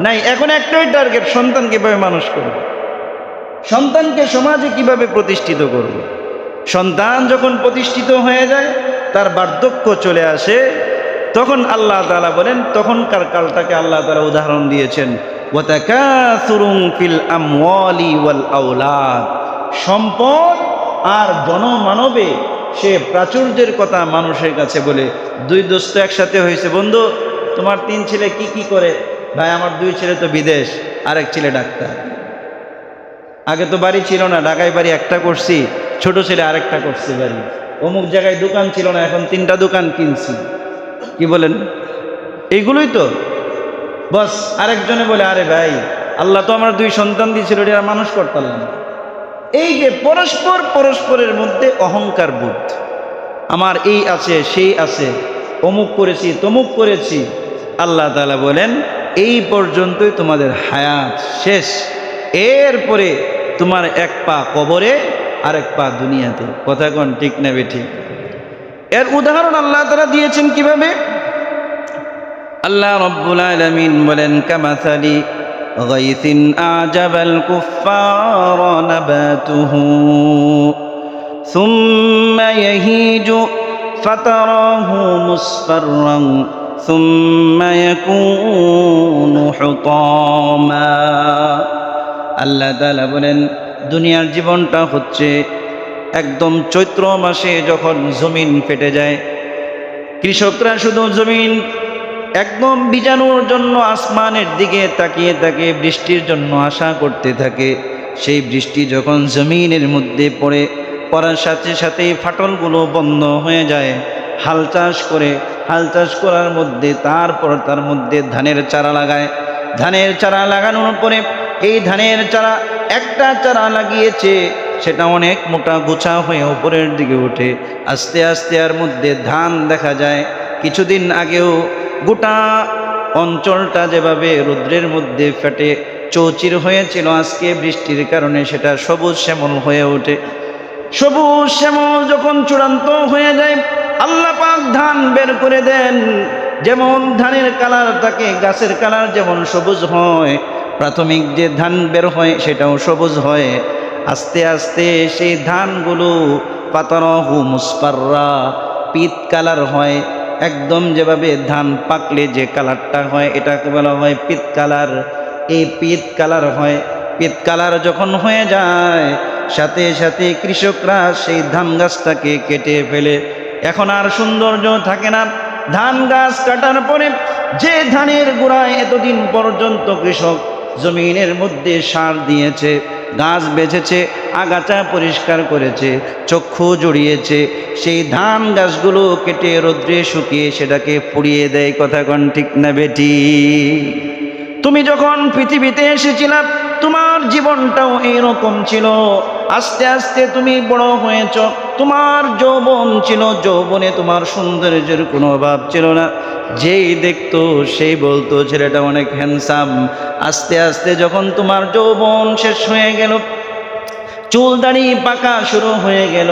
নাই। এখন একটাই টার্গেট, সন্তান কিভাবে মানুষ করবে, সন্তানকে সমাজে কিভাবে প্রতিষ্ঠিত করবে। সন্তান যখন প্রতিষ্ঠিত হয়ে যায়, তার বার্ধক্য চলে আসে, তখন আল্লাহ তাআলা বলেন, তখনকার কালটাকে আল্লাহ তাআলা উদাহরণ দিয়েছেন, ওয়াতাকাসুরুন ফিল আমওয়ালি ওয়াল আওলাদ, সম্পদ আর জনমানবে সে প্রাচুর্যের কথা মানুষের কাছে বলে। দুই দোস্ত একসাথে হয়েছে, বন্ধু তোমার 3 ছেলে কি কি করে? ভাই আমার 2 ছেলে তো বিদেশ, আরেক ছেলে ডাক্তার। আগে তো বাড়ি ছিল না, ঢাকায় বাড়ি একটা করছি, ছোট ছেলে আরেকটা করছে বাড়ি। অমুক জায়গায় দোকান ছিল না, এখন 3টা দোকান কিনছি। কি বলেন? এইগুলোই তো বস। আরেকজনে বলে, আরে ভাই আল্লাহ তো আমার 2 সন্তান দিয়েছিল, এটা মানুষ করতে পারলাম না। এই যে পরস্পরের মধ্যে অহংকার বোধ, আমার এই আছে সেই আছে, অমুক করেছি তমুক করেছি। আল্লাহ তাআলা বলেন, এই পর্যন্তই তোমাদের হায়াত শেষ, এরপরে তোমার এক পা কবরে আরেক পা দুনিয়াতে। কথা কোন ঠিক না বেঠিক? এর উদাহরণ আল্লাহ তাআলা দিয়েছেন কিভাবে? আল্লাহ রাব্বুল আলামিন বলেন, কামাসালি গায়সিন আজাবাল কুফফার নাবাতুহু সুম্মা ইয়াহিজু ফাতারাহু মুসফাররান সুম্মা ইয়াকুনু হুতামা। আল্লাহ তাআলা বলেন, দুনিয়ার জীবনটা হচ্ছে একদম চৈত্র মাসে যখন জমিন ফেটে যায়, কৃষকরা শুধু জমিন একদম বীজাণুর জন্য আসমানের দিকে তাকিয়ে থাকে, বৃষ্টির জন্য আশা করতে থাকে। সেই বৃষ্টি যখন জমিনের মধ্যে পড়ার সাথে সাথেই ফাটলগুলো বন্ধ হয়ে যায়। হাল চাষ করে, হাল চাষ করার মধ্যে তারপর তার মধ্যে ধানের চারা লাগায়। ধানের চারা লাগানোর পরে এই ধানের চারা, একটা চারা লাগিয়েছে সেটা অনেক মোটা গোছা হয়ে উপরের দিকে ওঠে। আস্তে আস্তে এর মধ্যে ধান দেখা যায়। কিছুদিন আগেও গোটা অঞ্চলটা যেভাবে রৌদ্রের মধ্যে ফেটে চৌচির হয়েছিল, আজকে বৃষ্টির কারণে সেটা সবুজ শ্যামল হয়ে ওঠে। সবুজ শ্যামল যখন চূড়ান্ত হয়ে যায়, আল্লাহ পাক ধান বের করে দেন। যেমন ধানের কালার থাকে, গাছের কালার যেমন সবুজ হয়, প্রাথমিক যে ধান বের হয় সেটাও সবুজ হয়। আস্তে আস্তে সেই ধানগুলো পাতারহু মুসফাররা, পিত কালার হয়। একদম যেভাবে ধান পাকলে যে কালারটা হয় এটাকে বলা হয় পিত কালার। এই পিত কালার হয়। পিত কালার যখন হয়ে যায়, সাথে সাথে কৃষকরা সেই ধান গাছটাকে কেটে ফেলে। এখন আর সৌন্দর্য থাকে না। ধান গাছ কাটার পরে যে ধানের গোড়ায় এতদিন পর্যন্ত কৃষক জমিনের মধ্যে সার দিয়েছে, গাছ বেঁচেছে, আগাছা পরিষ্কার করেছে, চক্ষু জড়িয়েছে, সেই ধান গাছগুলো কেটে রৌদ্রে শুকিয়ে সেটাকে পুড়িয়ে দেয়। কথা কোন ঠিক না বেটি? তুমি যখন পৃথিবীতে এসেছিলাম তোমার জীবনটাও এইরকম ছিল। আস্তে আস্তে তুমি বড় হয়েছ, তোমার যৌবন ছিল, যৌবনে তোমার সৌন্দর্যের কোনো অভাব ছিল না। যেই দেখতো সেই বলতো ছেলেটা অনেক হ্যান্ডসাম। আস্তে আস্তে যখন তোমার যৌবন শেষ হয়ে গেল, চুল দাড়ি পাকা শুরু হয়ে গেল,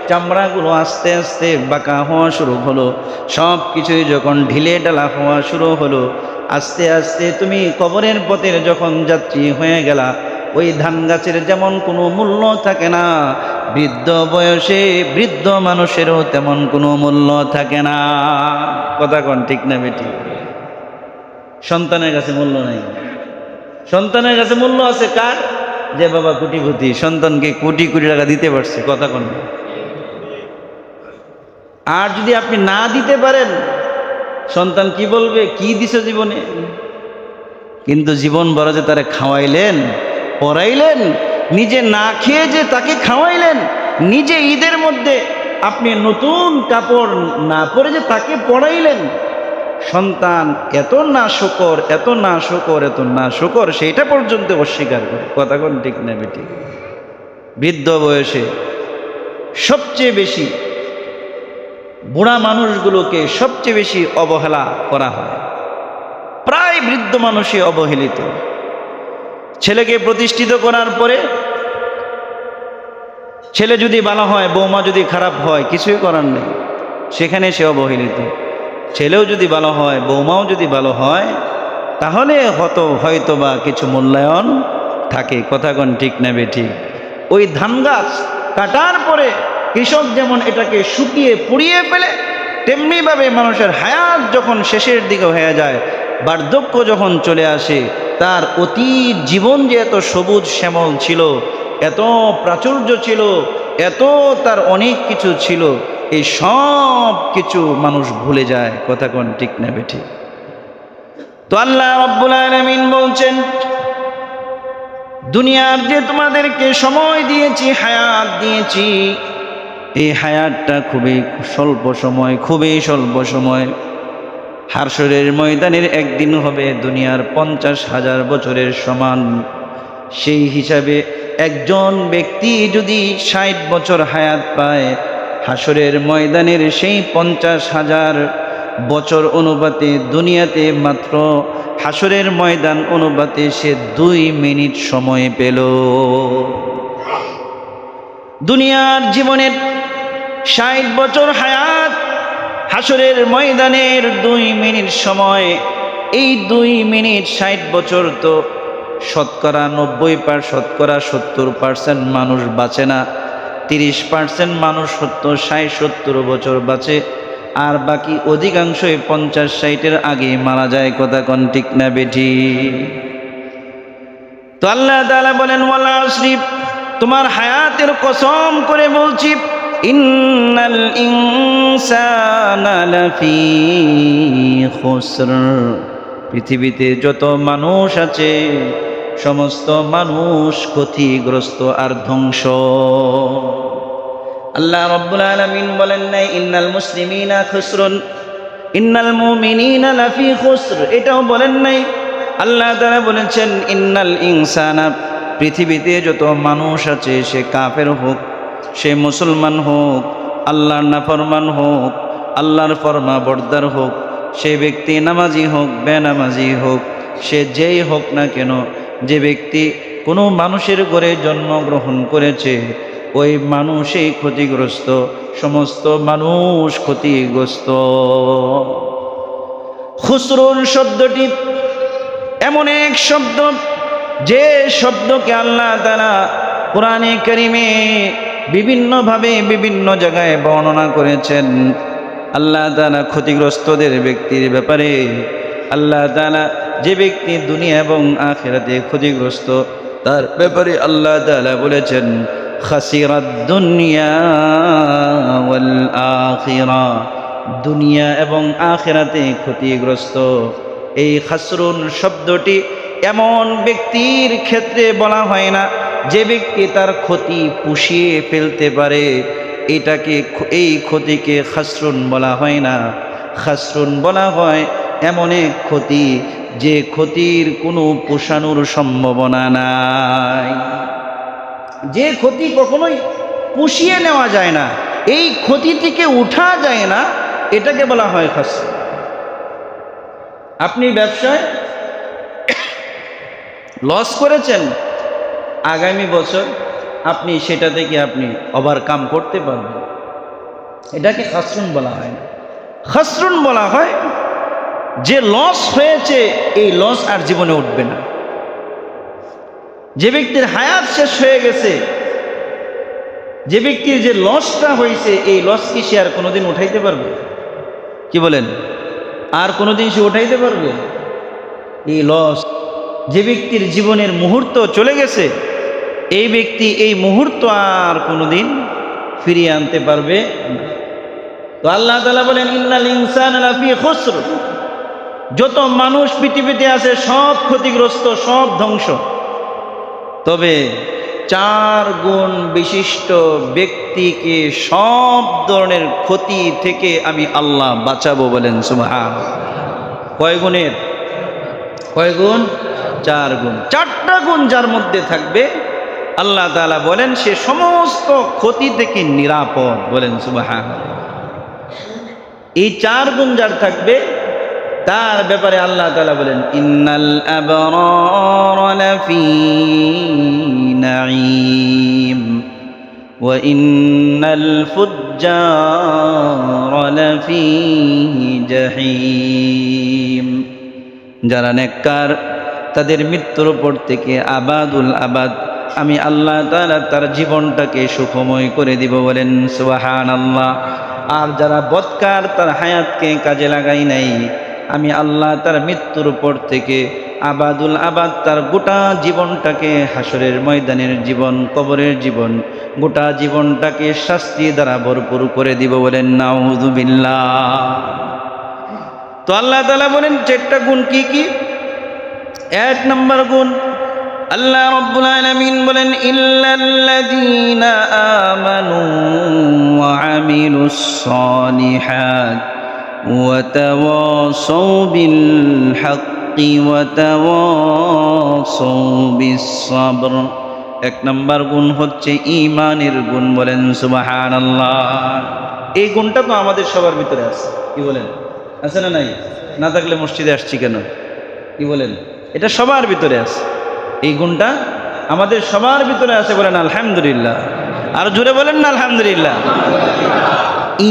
চামড়াগুলো আস্তে আস্তে বাঁকা হওয়া শুরু হলো, সব কিছুই যখন ঢিলে ঢালা হওয়া শুরু হলো, আস্তে আস্তে তুমি কবরের পথের যখন যাত্রী হয়ে গেলা, ওই ধান গাছের যেমন কোনো মূল্য থাকে না, বৃদ্ধ বয়সে বৃদ্ধ মানুষেরও তেমন কোনো মূল্য থাকে না। কথা কন ঠিক না বেটি? সন্তানের কাছে মূল্য নাই। সন্তানের কাছে মূল্য আছে কার? যে বাবা কোটিপতি, সন্তানকে কোটি কোটি টাকা দিতে পারছে। কথা কন। আর যদি আপনি না দিতে পারেন, সন্তান কি বলবে? কি দিছ জীবনে? কিন্তু জীবন বড় যে তারা খাওয়াইলেন, পড়াইলেন, নিজে না খেয়ে যে তাকে খাওয়াইলেন, নিজে ঈদের মধ্যে আপনি নতুন কাপড় না পরে যে তাকে পড়াইলেন, সন্তান এত না শুকর, এত না শুকর, এত না শুকর, সেইটা পর্যন্ত অস্বীকার করে। কথা কোন ঠিক না বেটি? বৃদ্ধ বয়সে সবচেয়ে বেশি বুড়া মানুষগুলোকে সবচেয়ে বেশি অবহেলা করা হয়। প্রায় বৃদ্ধ মানুষই অবহেলিত। ছেলেকে প্রতিষ্ঠিত করার পরে ছেলে যদি ভালো হয়, বৌমা যদি খারাপ হয়, কিছুই করার নেই, সেখানে সে অবহেলিত। ছেলেও যদি ভালো হয়, বৌমাও যদি ভালো হয়, তাহলে হয়তো বা কিছু মূল্যায়ন থাকে। কথা কোন ঠিক না বেঠিক? ওই ধান গাছ কাটার পরে কৃষক যেমন এটাকে শুকিয়ে পুড়িয়ে ফেলে, তেমনিভাবে মানুষের হায়াত যখন শেষের দিকে হয়ে যায়, বার্ধক্য যখন চলে আসে, তার অতীত জীবন যে এত সবুজ শ্যামল ছিল, এত প্রাচুর্য ছিল, এত তার অনেক কিছু ছিল, এই সব কিছু মানুষ ভুলে যায়। কথা কোন ঠিক না বেঠিক? তো আল্লাহ রাব্বুল আলামিন বলছেন, দুনিয়ার যে তোমাদেরকে সময় দিয়েছি, হায়াত দিয়েছি, এই হায়াতটা খুবই স্বল্প সময়, খুবই স্বল্প সময়। হাশরের ময়দানের একদিন হবে দুনিয়ার 50,000 বছরের সমান। সেই হিসাবে একজন ব্যক্তি যদি 60 বছর হায়াত পায়, হাশরের ময়দানের সেই 50,000 বছর অনুপাতে দুনিয়াতে মাত্র হাশরের ময়দান অনুপাতে সে 2 মিনিট সময় পেল। দুনিয়ার জীবনের 60 বছর হায়াত, হাশরের ময়দানের 2 মিনিট সময়। এই 2 মিনিট 60 বছর, তো শতকরা 70% মানুষ বাঁচে না। 30% মানুষ 60-70 বছর বাঁচে, আর বাকি অধিকাংশই 50-60-এর আগেই মারা যায়। কথা কোন ঠিক না বেঠি? তো আল্লাহ তাআলা বলেন, ওয়াল আসরি, তোমার হায়াতের কসম করে বলছি, ইন্নাল ইনসানা লাফি খুসর, পৃথিবীতে যত মানুষ আছে সমস্ত মানুষ ক্ষতিগ্রস্ত আর ধ্বংস। আল্লাহ রাব্বুল আলামিন বলেন নাই ইন্নাল মুসলিমিনা খুসরুন, ইন্নাল মুমিনিনা লাফি খুসর, এটাও বলেন নাই। আল্লাহ তাআলা বলেছেন ইন্নাল ইনসানা, পৃথিবীতে যত মানুষ আছে, সে কাফের হোক, সে মুসলমান হোক, আল্লাহর নাফরমান হোক, আল্লাহর ফরমাবরদার হোক, সে ব্যক্তি নামাজি হোক, বেনামাজি হোক, সে যেই হোক না কেন, যে ব্যক্তি কোনো মানুষের ঘরে জন্মগ্রহণ করেছে, ওই মানুষই ক্ষতিগ্রস্ত, সমস্ত মানুষ ক্ষতিগ্রস্ত। খুসরুন শব্দটি এমন এক শব্দ, যে শব্দকে আল্লাহ তাআলা কোরআনে কারিমে বিভিন্নভাবে বিভিন্ন জায়গায় বর্ণনা করেছেন। আল্লাহ তাআলা ক্ষতিগ্রস্তদের ব্যক্তির ব্যাপারে, আল্লাহ তাআলা যে ব্যক্তি দুনিয়া এবং আখিরাতে ক্ষতিগ্রস্ত, তার ব্যাপারে আল্লাহ তাআলা বলেছেন খাসিরাদ দুনিয়া ওয়াল আখিরা, দুনিয়া এবং আখিরাতে ক্ষতিগ্রস্ত। এই খাসরুন শব্দটি এমন ব্যক্তির ক্ষেত্রে বলা হয় না যে ব্যক্তি তার ক্ষতি পুষিয়ে ফেলতে পারে, এটাকে, এই ক্ষতিকে খাসরুন বলা হয় না। খাসরুন বলা হয় এমন এক ক্ষতি, যে ক্ষতির কোনো পোষানোর সম্ভাবনা নাই, যে ক্ষতি কখনোই পুষিয়ে নেওয়া যায় না, এই ক্ষতি থেকে উঠা যায় না, এটাকে বলা হয় খাসরুন। আপনি ব্যবসায় লস করেছেন, আগামী বছর আপনি সেটা থেকে আপনি ওভারকাম করতে পারবেন, এটাকে খাসরুন বলা হয় না। খাসরুন বলা হয় যে লস হয়েছে, এই লস আর জীবনে উঠবে না। যে ব্যক্তির হায়াত শেষ হয়ে গেছে, যে ব্যক্তির যে লসটা হয়েছে, এই লস কি সে আর কোনোদিন উঠাইতে পারবে? কি বলেন? আর কোনোদিন সে উঠাইতে পারবে? এই লস, যে ব্যক্তির জীবনের মুহূর্ত চলে গেছে, এই ব্যক্তি এই মুহূর্ত আর কোনোদিন ফিরিয়ে আনতে পারবে না। তো আল্লাহ তাআলা বলেন ইন্নাল ইনসানা লাফি খুসর, যত মানুষ পৃথিবীতে আছে সব ক্ষতিগ্রস্ত, সব ধ্বংস। তবে 4 গুণ বিশিষ্ট ব্যক্তিকে সব ধরনের ক্ষতি থেকে আমি আল্লাহ বাঁচাবো, বলেন সুবহানাল্লাহ। কয় গুণের? কয় গুণ? 4 গুণ। 4টা গুণ যার মধ্যে থাকবে, আল্লাহ তাআলা বলেন সে সমস্ত ক্ষতি থেকে নিরাপদ, বলেন সুবহানাল্লাহ। এই 4 গুণ যার থাকবে, তার ব্যাপারে আল্লাহ তাআলা বলেন ইন্নাল আবরারা লাফি নাঈম ওয়া ইন্নাল ফুজ্জারা লাফি জাহিম। যারা নেককার, তাদের মৃত্যুর পর থেকে আবাদুল আবাদ আমি আল্লাহ তাআলা তার জীবনটাকে সুখময় করে দিব, বলেন সুবহানাল্লাহ। আর যারা বদকার, তার হায়াতকে কাজে লাগাই নাই, আমি আল্লাহ তার মৃত্যুর পর থেকে আবাদুল আবাদ তার গোটা জীবনটাকে, হাসরের ময়দানের জীবন, কবরের জীবন, গোটা জীবনটাকে শাস্তি দ্বারা ভরপুর করে দিব, বলেন নাউযুবিল্লাহ। তো আল্লাহ তাআলা বলেন 4টা গুণ কি কি? 1 নম্বর গুণ, আল্লাহ রাব্বুল আলামিন বলেন ইল্লাল্লাযীনা আমানু ওয়া আমিলুস সালিহাত ওয়া তাওয়াসাউ বিল হাক্কি ওয়া তাওয়াসাউ বিস সাবর। 1 নম্বর গুণ হচ্ছে ঈমানের গুণ, বলেন সুবহানাল্লাহ। এই গুণটা তো আমাদের সবার ভিতরে আছে, কি বলেন? আছে না নাই? না থাকলে মসজিদে আসছি কেন? কি বলেন? এটা সবার ভিতরে আছে, এই গুণটা আমাদের সবার ভিতরে আছে, বলেন আলহামদুলিল্লাহ। আর জোরে বলেন না আলহামদুলিল্লাহ।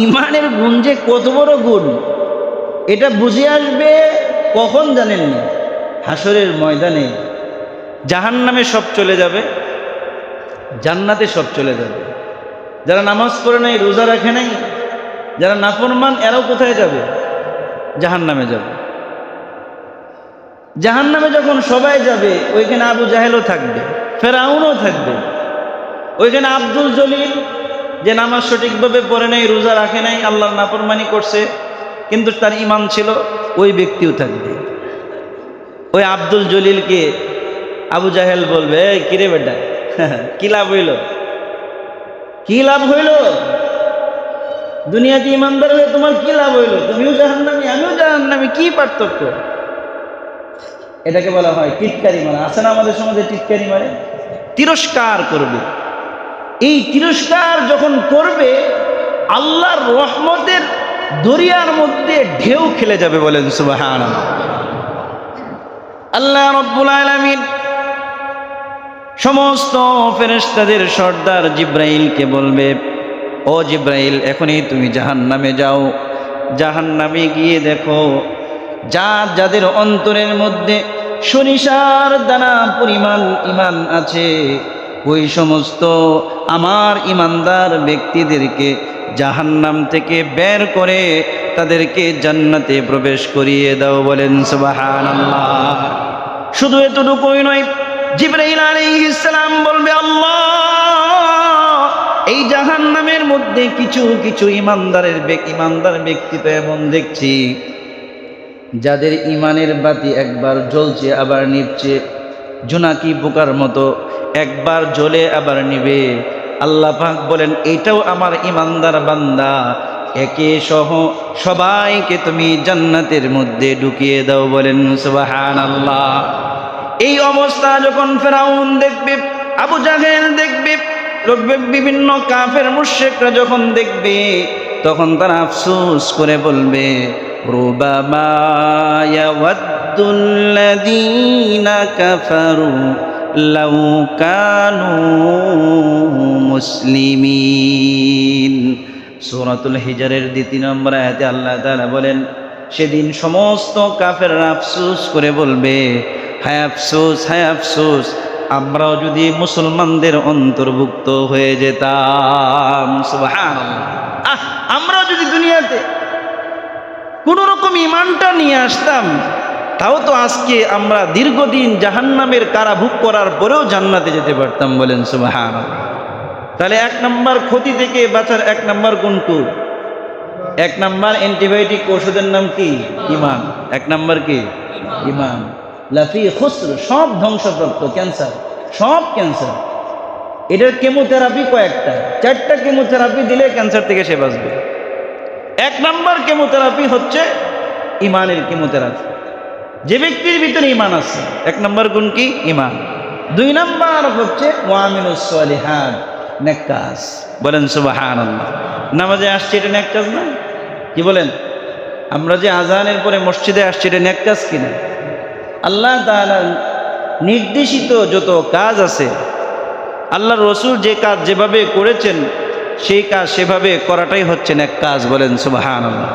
ঈমানের গুণ যে কত বড় গুণ, এটা বুঝে আসবে কখন জানেন না? হাসরের ময়দানে জাহান্নামে সব চলে যাবে, জান্নাতে সব চলে যাবে। যারা নামাজ পড়ে নাই, রোজা রাখে নাই, যারা নাফরমান, এরাও কোথায় যাবে? জাহান্নামে যাবে। জাহান্নামে যখন সবাই যাবে, ওইখানে আবু জাহেলও থাকবে, ফেরাউনও থাকবে, ওইখানে আব্দুল জলিল, যে নামাজ সঠিকভাবে পড়ে নাই, রোজা রাখে নাই, আল্লাহর নাফরমানি করছে, কিন্তু তার ঈমান ছিল, ওই ব্যক্তিও থাকবে। ওই আব্দুল জলিলকে আবু জাহেল বলবে, এই কিরে বেটা, কি লাভ হইল? কি লাভ হইল? দুনিয়াতে ইমানদার হয়ে তোমার কি লাভ হইল? তুমিও জাহান্নামী, আমিও জাহান্নামী, কি পার্থক্য? এটাকে বলা হয় টিটকারি মারা। আছে না আমাদের সমাজে টিটকারি মারে? তিরস্কার করবে। এই তিরস্কার যখন করবে, আল্লাহর রহমতের দরিয়ার মধ্যে ঢেউ খেলে যাবে, বলেন সুবহানাল্লাহ। আল্লাহ রাব্বুল আলামিন সমস্ত ফেরেশতাদের সর্দার জিব্রাইলকে বলবে, ও জিব্রাইল, এখনই তুমি জাহান্নামে যাও। জাহান্নামে গিয়ে দেখো যাদের অন্তরের মধ্যে সরিষার দানা পরিমাণ ঈমান আছে, ওই সমস্ত আমার ঈমানদার ব্যক্তিদেরকে জাহান্নাম থেকে বের করে তাদেরকে জান্নাতে প্রবেশ করিয়ে দাও, বলেন সুবহানাল্লাহ। শুধু এতটুকুই নয়, জিবরাইল আলাইহিস সালাম বলবে, আল্লাহ, এই জাহান্নামের মধ্যে কিছু কিছু ঈমানদার ব্যক্তি তো এমন দেখছি যাদের ঈমানের বাতি একবার জ্বলছে আবার নিভছে, জোনাকি পোকার মতো একবার জ্বলে আবার নিবে। আল্লাহ পাক বলেন, এইটাও আমার ঈমানদার বান্দা, একে সহ সবাইকে তুমি জান্নাতের মধ্যে ঢুকিয়ে দাও, বলেন সুবহানাল্লাহ। এই অবস্থা যখন ফেরাউন দেখবে, আবু জাহেল দেখবে, বিভিন্ন কাফের মুশরিকরা যখন দেখবে, তখন তারা আফসোস করে বলবে, রুবামা ইয়াওয়াদ্দুল্লাযীনা কাফারু লাউ কানু মুসলিমিন। সূরাতুল হিজরের 2 নম্বর আয়াতে আল্লাহ তাআলা বলেন, সেদিন সমস্ত কাফেররা আফসোস করে বলবে, হায় আফসোস, হায় আফসোস, আমরাও যদি মুসলমানদের অন্তর্ভুক্ত হয়ে যেতাম। সুবহানাল্লাহ। আমরাও যদি দুনিয়াতে কোনো রকম ঈমানটা নিয়ে আসতাম, তাও তো আজকে আমরা দীর্ঘদিন জাহান্নামের কারাভোগ করার পরেও জান্নাতে যেতে পারতাম, বলেন সুবহানাল্লাহ। তাহলে 1 নম্বর ক্ষতি থেকে বাঁচার 1 নম্বর কোনটু? 1 নম্বর অ্যান্টিবায়োটিক ওষুধের নাম কি? ঈমান। 1 নম্বর কি? ঈমান। লাফি খুসর, সব ধ্বংসপ্রাপ্ত, ক্যান্সার, সব ক্যান্সার। এটার কেমোথেরাপি কয়েকটা, 4টা কেমোথেরাপি দিলে ক্যান্সার থেকে সে বাঁচবে। 1 নম্বর কেমোথেরাপি হচ্ছে ঈমানের কেমোথেরাপি। যে ব্যক্তির ভিতরে ঈমান আছে, 1 নম্বর গুণ কি? ঈমান। 2 নম্বর হচ্ছে মুআমিলুস সালিহাত, নেক কাজ, বলেন সুবহানাল্লাহ। নামাজে আসছে, এটা নেক কাজ না? কি বলেন? আমরা যে আজানের পরে মসজিদে আসছি, এটা নেক কাজ কিনা? আল্লাহ তাআলা নির্দেশিত যত কাজ আছে, আল্লাহ রসুল যে কাজ যেভাবে করেছেন, সেই কাজ সেভাবে করাটাই হচ্ছে নেক কাজ, বলেন সুবহানাল্লাহ।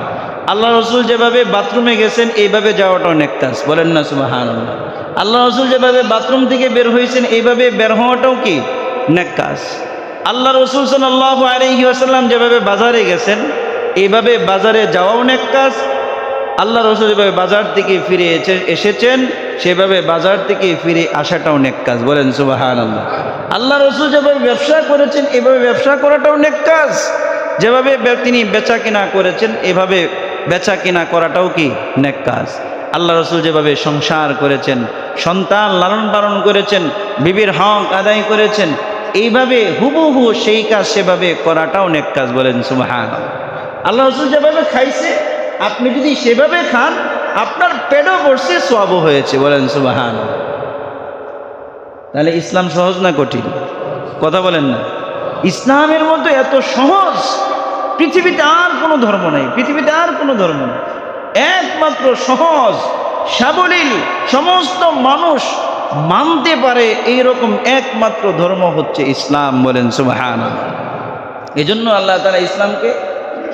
আল্লাহ রসুল যেভাবে বাথরুমে গেছেন, এইভাবে যাওয়াটাও নেক কাজ, বলেন না সুবহানাল্লাহ। আল্লাহ রসুল যেভাবে বাথরুম থেকে বের হয়েছেন, এইভাবে বের হওয়াটাও কি? নেক কাজ। আল্লাহ রসুল সাল্লাল্লাহু আলাইহি ওয়াসাল্লাম যেভাবে বাজারে গেছেন, এইভাবে বাজারে যাওয়াও নেক কাজ। আল্লাহ রসুল যেভাবে বাজার থেকে ফিরে এসেছেন, সেভাবে বাজার থেকে ফিরে আসাটাও নেক কাজ, বলেন সুবহানাল্লাহ। আল্লাহ রসুল যেভাবে ব্যবসা করেছেন, এভাবে ব্যবসা করাটাও নেক কাজ। যেভাবে তিনি বেচা কিনা করেছেন, এভাবে বেচা কিনা করাটাও কি? নেক কাজ। আল্লাহ রসুল যেভাবে সংসার করেছেন, সন্তান লালন পালন করেছেন, বিবির হক আদায় করেছেন, এইভাবে হুবহু সেই কাজ সেভাবে করাটাও নেক কাজ, বলেন সুবহানাল্লাহ। আল্লাহ রসুল যেভাবে খাইছে, আপনি যদি সেভাবে খান, আপনার পেটও ভরছে, সওয়াবও হয়েছে, বলেন সুবহানাল্লাহ। তাহলে ইসলাম সহজ না কঠিন? কথা বলেন না। ইসলামের মতো এত সহজ পৃথিবীতে আর কোনো ধর্ম নেই, পৃথিবীতে আর কোনো ধর্ম নেই। একমাত্র সহজ সাবলীল, সমস্ত মানুষ মানতে পারে এইরকম একমাত্র ধর্ম হচ্ছে ইসলাম, বলেন সুবহানাল্লাহ। এজন্য আল্লাহ তাআলা ইসলামকে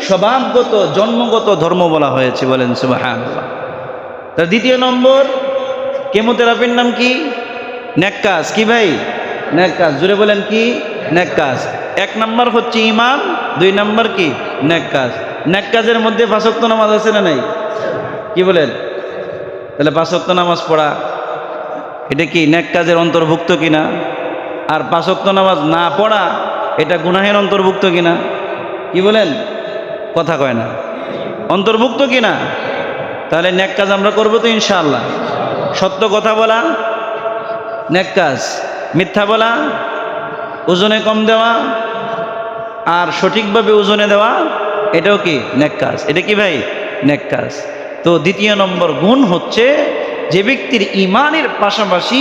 স্বভাবগত, জন্মগত ধর্ম বলা হয়েছে, বলেন সুবহানাল্লাহ। তার 2 নম্বর কেমোথেরাপির নাম কি? নেক কাজ। কি ভাই? নেক কাজ। জুড়ে বলেন কি? নেক কাজ। 1 নম্বর হচ্ছে ঈমান, 2 নম্বর কি? নেক কাজ। নেক কাজের মধ্যে 5 ওয়াক্ত নামাজ আছে না নাই? কি বলেন? তাহলে 5 ওয়াক্ত নামাজ পড়া, এটা কি নেক কাজের অন্তর্ভুক্ত কিনা? আর 5 ওয়াক্ত নামাজ না পড়া, এটা গুনাহের অন্তর্ভুক্ত কিনা? কি বলেন? কথা কয় না। অন্তর্ভুক্ত কিনা? তাহলে নেক কাজ আমরা করবো তো ইনশাআল্লাহ। সত্য কথা বলা নেক কাজ, মিথ্যা বলা, ওজনে কম দেওয়া আর সঠিকভাবে ওজনে দেওয়া, এটাও কি নেক কাজ। এটা কি ভাই? নেক কাজ। তো 2 নম্বর গুণ হচ্ছে, যে ব্যক্তির ঈমানের পাশাপাশি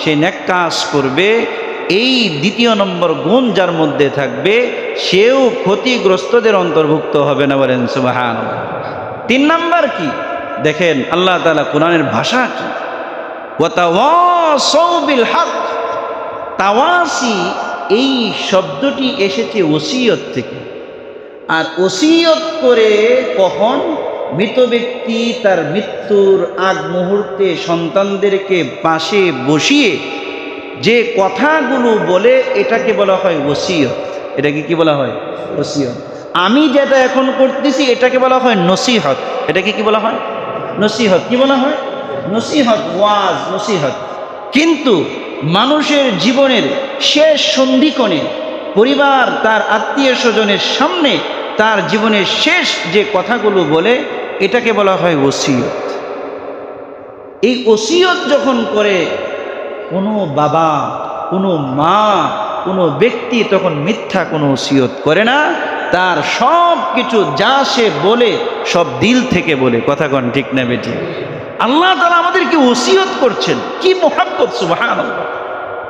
সে নেক কাজ করবে, এই দ্বিতীয় নম্বর গুণ যার মধ্যে থাকবে সেও ক্ষতিগ্রস্তদের অন্তর্ভুক্ত হবে না, বলেন সুবহানাল্লাহ। 3 নাম্বার কি দেখেন, আল্লাহ তাআলা কোরআনের ভাষা কি, ওয়াতাওয়াসাউ বিল হক। তাওয়াসি এই শব্দটি এসেছে ওসিয়ত থেকে। আর ওসিয়ত করে কখন? মৃত ব্যক্তি তার মৃত্যুর আগ মুহূর্তে সন্তানদেরকে পাশে বসিয়ে যে কথাগুলো বলে এটাকে বলা হয় ওসিয়ত। এটাকে কি বলা হয়? ওসিয়ত। আমি যেটা এখন করতেছি এটাকে বলা হয় নসিহত। এটাকে কি বলা হয়? নসিহত। কি বলা হয়? নসিহত, ওয়াজ, নসিহত। কিন্তু মানুষের জীবনের শেষ সন্ধিক্ষণে পরিবার তার আত্মীয় স্বজনের সামনে তার জীবনের শেষ যে কথাগুলো বলে এটাকে বলা হয় ওসিয়ত। এই ওসিয়ত যখন করে কোনো বাবা, কোনো মা, কোনো ব্যক্তি তখন মিথ্যা কোনো ওসিয়ত করে না। তার সব কিছু যা সে বলে সব দিল থেকে বলে। কথা কন ঠিক না বেটি? আল্লাহ তাআলা আমাদেরকে ওসিয়ত করছেন, কি মুহাব্বত! সুবহানাল্লাহ,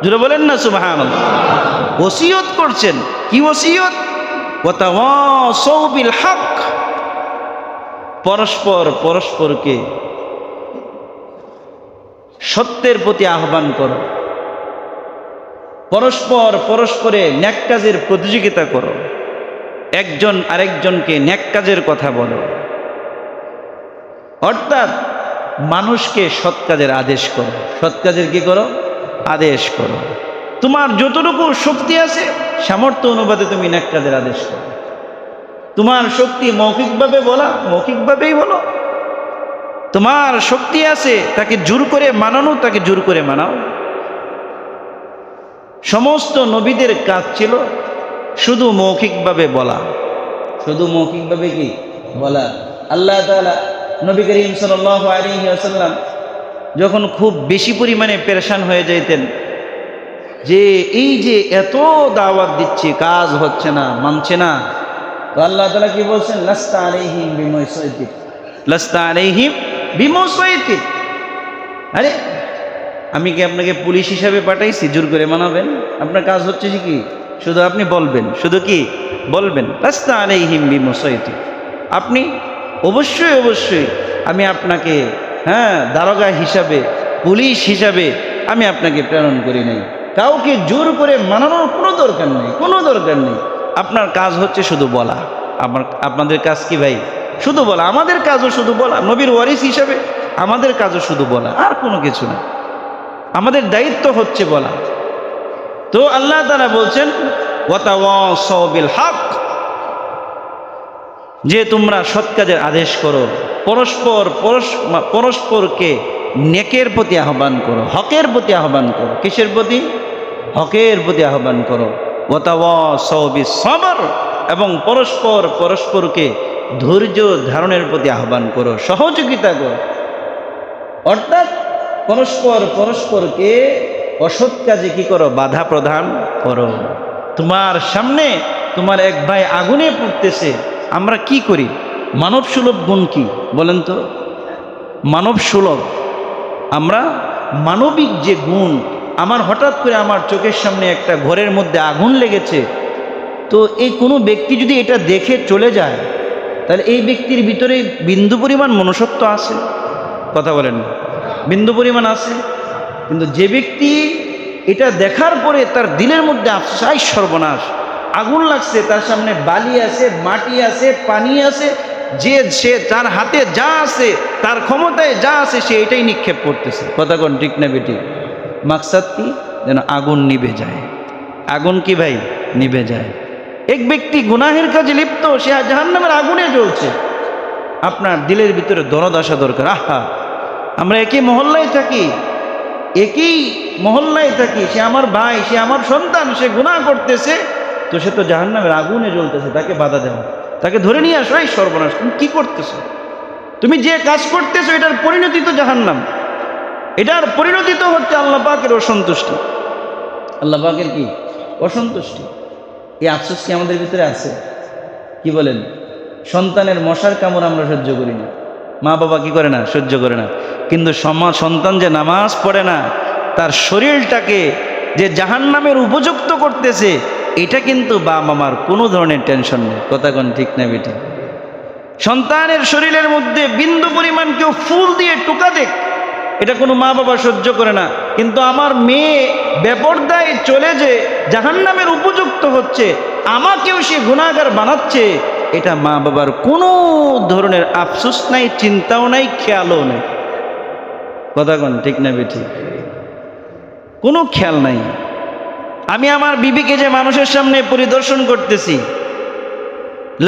জোরে বলেন না সুবহানাল্লাহ। ওসিয়ত করছেন, কি ওসিয়ত? ওয়াতাওয়াসাউ বিল হক। পরস্পরকে সত্যের প্রতি আহ্বান করো, পরস্পরে নেক কাজের প্রতিযোগিতা করো, একজন আরেকজনকে নেক কাজের কথা বলো। অর্থাৎ মানুষকে সৎ কাজের আদেশ করো। সৎ কাজের কি করো? আদেশ করো। তোমার যতটুকু শক্তি আছে সামর্থ্য অনুপাতে তুমি নেক কাজের আদেশ করো। তোমার শক্তি মৌখিকভাবে বলা, মৌখিকভাবেই বলো। তোমার শক্তি আছে তাকে জোর করে মানানো, তাকে জোর করে মানাও। সমস্ত নবীদের কাজ ছিল শুধু মৌখিকভাবে বলা, শুধু মৌখিকভাবে কি বলা। আল্লাহ তাআলা নবী করিম সাল্লাল্লাহু আলাইহি ওয়াসাল্লাম যখন খুব বেশি পরিমাণে পেরেশান হয়ে যাইতেন যে এই যে এত দাওয়াত দিচ্ছি, কাজ হচ্ছে না, মানছে না, তো আল্লাহ তাআলা কি বলছেন? লাস্তা আলাইহিম বিমুসাইতির, লাস্তা আলাইহিম বিমুসাইতির। আরে আমি কি আপনাকে পুলিশ হিসাবে পাঠাইছি জোর করে মানাবেন? আপনার কাজ হচ্ছে কি? শুধু আপনি বলবেন, শুধু কি বলবেন? লাস্তা আলাইহিম বিমুসাইতির। আপনি অবশ্যই আমি আপনাকে দারোগা হিসাবে, পুলিশ হিসাবে আমি আপনাকে প্রেরণ করি নাই। কাউকে জোর করে মানানোর কোনো দরকার নেই, কোনো দরকার নেই। আপনার কাজ হচ্ছে শুধু বলা। আপনাদের কাজ কি ভাই? শুধু বলা। আমাদের কাজও শুধু বলা। নবীর ওয়ারিস হিসাবে আমাদের কাজও শুধু বলা, আর কোনো কিছু না। আমাদের দায়িত্ব হচ্ছে বলা। তো আল্লাহ তাআলা বলছেন ওয়াতাওয়াসাউ বিল হক, যে তোমরা সৎ কাজের আদেশ করো, পরস্পরকে নেকের প্রতি আহ্বান করো, হকের প্রতি আহ্বান করো। কিসের প্রতি? হকের প্রতি আহ্বান করো। ওয়াতাওয়াসাউ বিস সবর, এবং পরস্পরকে ধৈর্য ধারণের প্রতি আহ্বান করো, সহযোগিতা করো। অর্থাৎ পরস্পরকে অসৎ কাজে কি করো? বাধা প্রদান করো। তোমার সামনে তোমার এক ভাই আগুনে পড়তেছে, আমরা কি করি? মানব সুলভ গুণ কি বলেন তো? মানব সুলভ, আমরা মানবিক যে গুণ, আমার হঠাৎ করে আমার চোখের সামনে একটা ঘরের মধ্যে আগুন লেগেছে, তো এই কোনো ব্যক্তি যদি এটা দেখে চলে যায়, তাহলে এই ব্যক্তির ভিতরে বিন্দু পরিমাণ মনুষ্যত্ব আছে? কথা বলেন, বিন্দু পরিমাণ আছে? কিন্তু যে ব্যক্তি এটা দেখার পরে তার দিলের মধ্যে আফসোস, সর্বনাশ, আগুন লাগছে, তার সামনে বালি আছে, মাটি আছে, পানি আছে, সে তার হাতে যা আছে, তার ক্ষমতায় যা আছে, সে এটাই নিক্ষেপ করতেছে। কথা কোন ঠিক না বেটি? মাকসাদ কি? যেন আগুন নিভে যায়। আগুন কি ভাই? নিভে যায়। এক ব্যক্তি গুনাহের কাজে লিপ্ত, সে জাহান্নামের আগুনে জ্বলছে। আপনার দিলের ভিতরে দরদ আসা দরকার। আহা, আমরা একই মহল্লায় থাকি, সে আমার ভাই, সে আমার সন্তান, সে গুনাহ করতেছে, তো সে তো জাহান্নামের আগুনে জ্বলতেছে, তাকে বাধা দেওয়া, তাকে ধরে নিয়ে আসো, এই সর্বনাশ, তুমি কি করতেছো? তুমি যে কাজ করতেছো এটার পরিণতি তো জাহান্নাম, এটার পরিণতি তো হচ্ছে আল্লাহ পাকের অসন্তুষ্টি। আল্লাহ পাকের কি? অসন্তুষ্টি। এই আফসোস কি আমাদের ভিতরে আছে? কি বলেন? সন্তানের মশার কামড় আমরা সহ্য করি না, মা বাবা কি করে না? সহ্য করে না। কিন্তু সন্তান যে নামাজ পড়ে না, তার শরীরটাকে যে জাহান্নামের উপযুক্ত করতেছে, এটা কিন্তু বাপ মামার কোনো ধরনের টেনশন নেই। কথা কোন ঠিক না বেটি? সন্তানের শরীরের মধ্যে বিন্দু পরিমাণ কেউ ফুল দিয়ে টোকা দেখ, এটা কোনো মা বাবা সহ্য করে না। কিন্তু আমার মেয়ে বেপরদায় চলে যে জাহান্নামের উপযুক্ত হচ্ছে, আমাকেও সে গুনাহগার বানাচ্ছে, এটা মা বাবার কোনো ধরনের আফসোস নাই, চিন্তাও নাই, খেয়ালও নাই। কথা কোন ঠিক না বেটি? কোনো খেয়াল নাই। আমি আমার বিবিকে যে মানুষের সামনে পরিদর্শন করতেছি,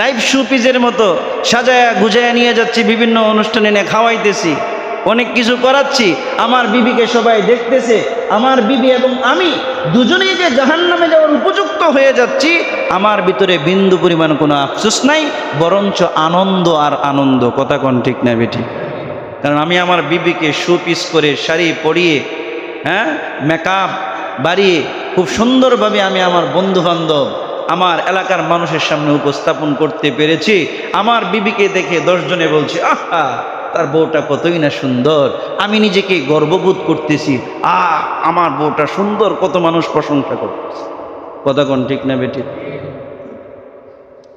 লাইভ শোপিসের মতো সাজায়া গুজায়া নিয়ে যাচ্ছি, বিভিন্ন অনুষ্ঠানে নিয়ে খাওয়াইতেছি, অনেক কিছু করাচ্ছি, আমার বিবিকে সবাই দেখতেছে। আমার বিবি এবং আমি দুজনেই যে জাহান্নামে যাওয়ার উপযুক্ত হয়ে যাচ্ছি, আমার ভিতরে বিন্দু পরিমাণ কোনো আফসোস নাই, বরঞ্চ আনন্দ আর আনন্দ। কথা কোন ঠিক না বেটি? কারণ আমি আমার বিবিকে শোপিস করে শাড়ি পরিয়ে, মেকআপ বাড়িয়ে খুব সুন্দরভাবে আমি আমার বন্ধু বান্ধব, আমার এলাকার মানুষের সামনে উপস্থাপন করতে পেরেছি। আমার বিবিকে দেখে 10 জনে বলছে, আহা তার বউটা কতই না সুন্দর। আমি নিজেকে গর্ববোধ করতেছি, আমার বউটা সুন্দর, কত মানুষ প্রশংসা করতেছে। কথা কোন ঠিক না বেটি?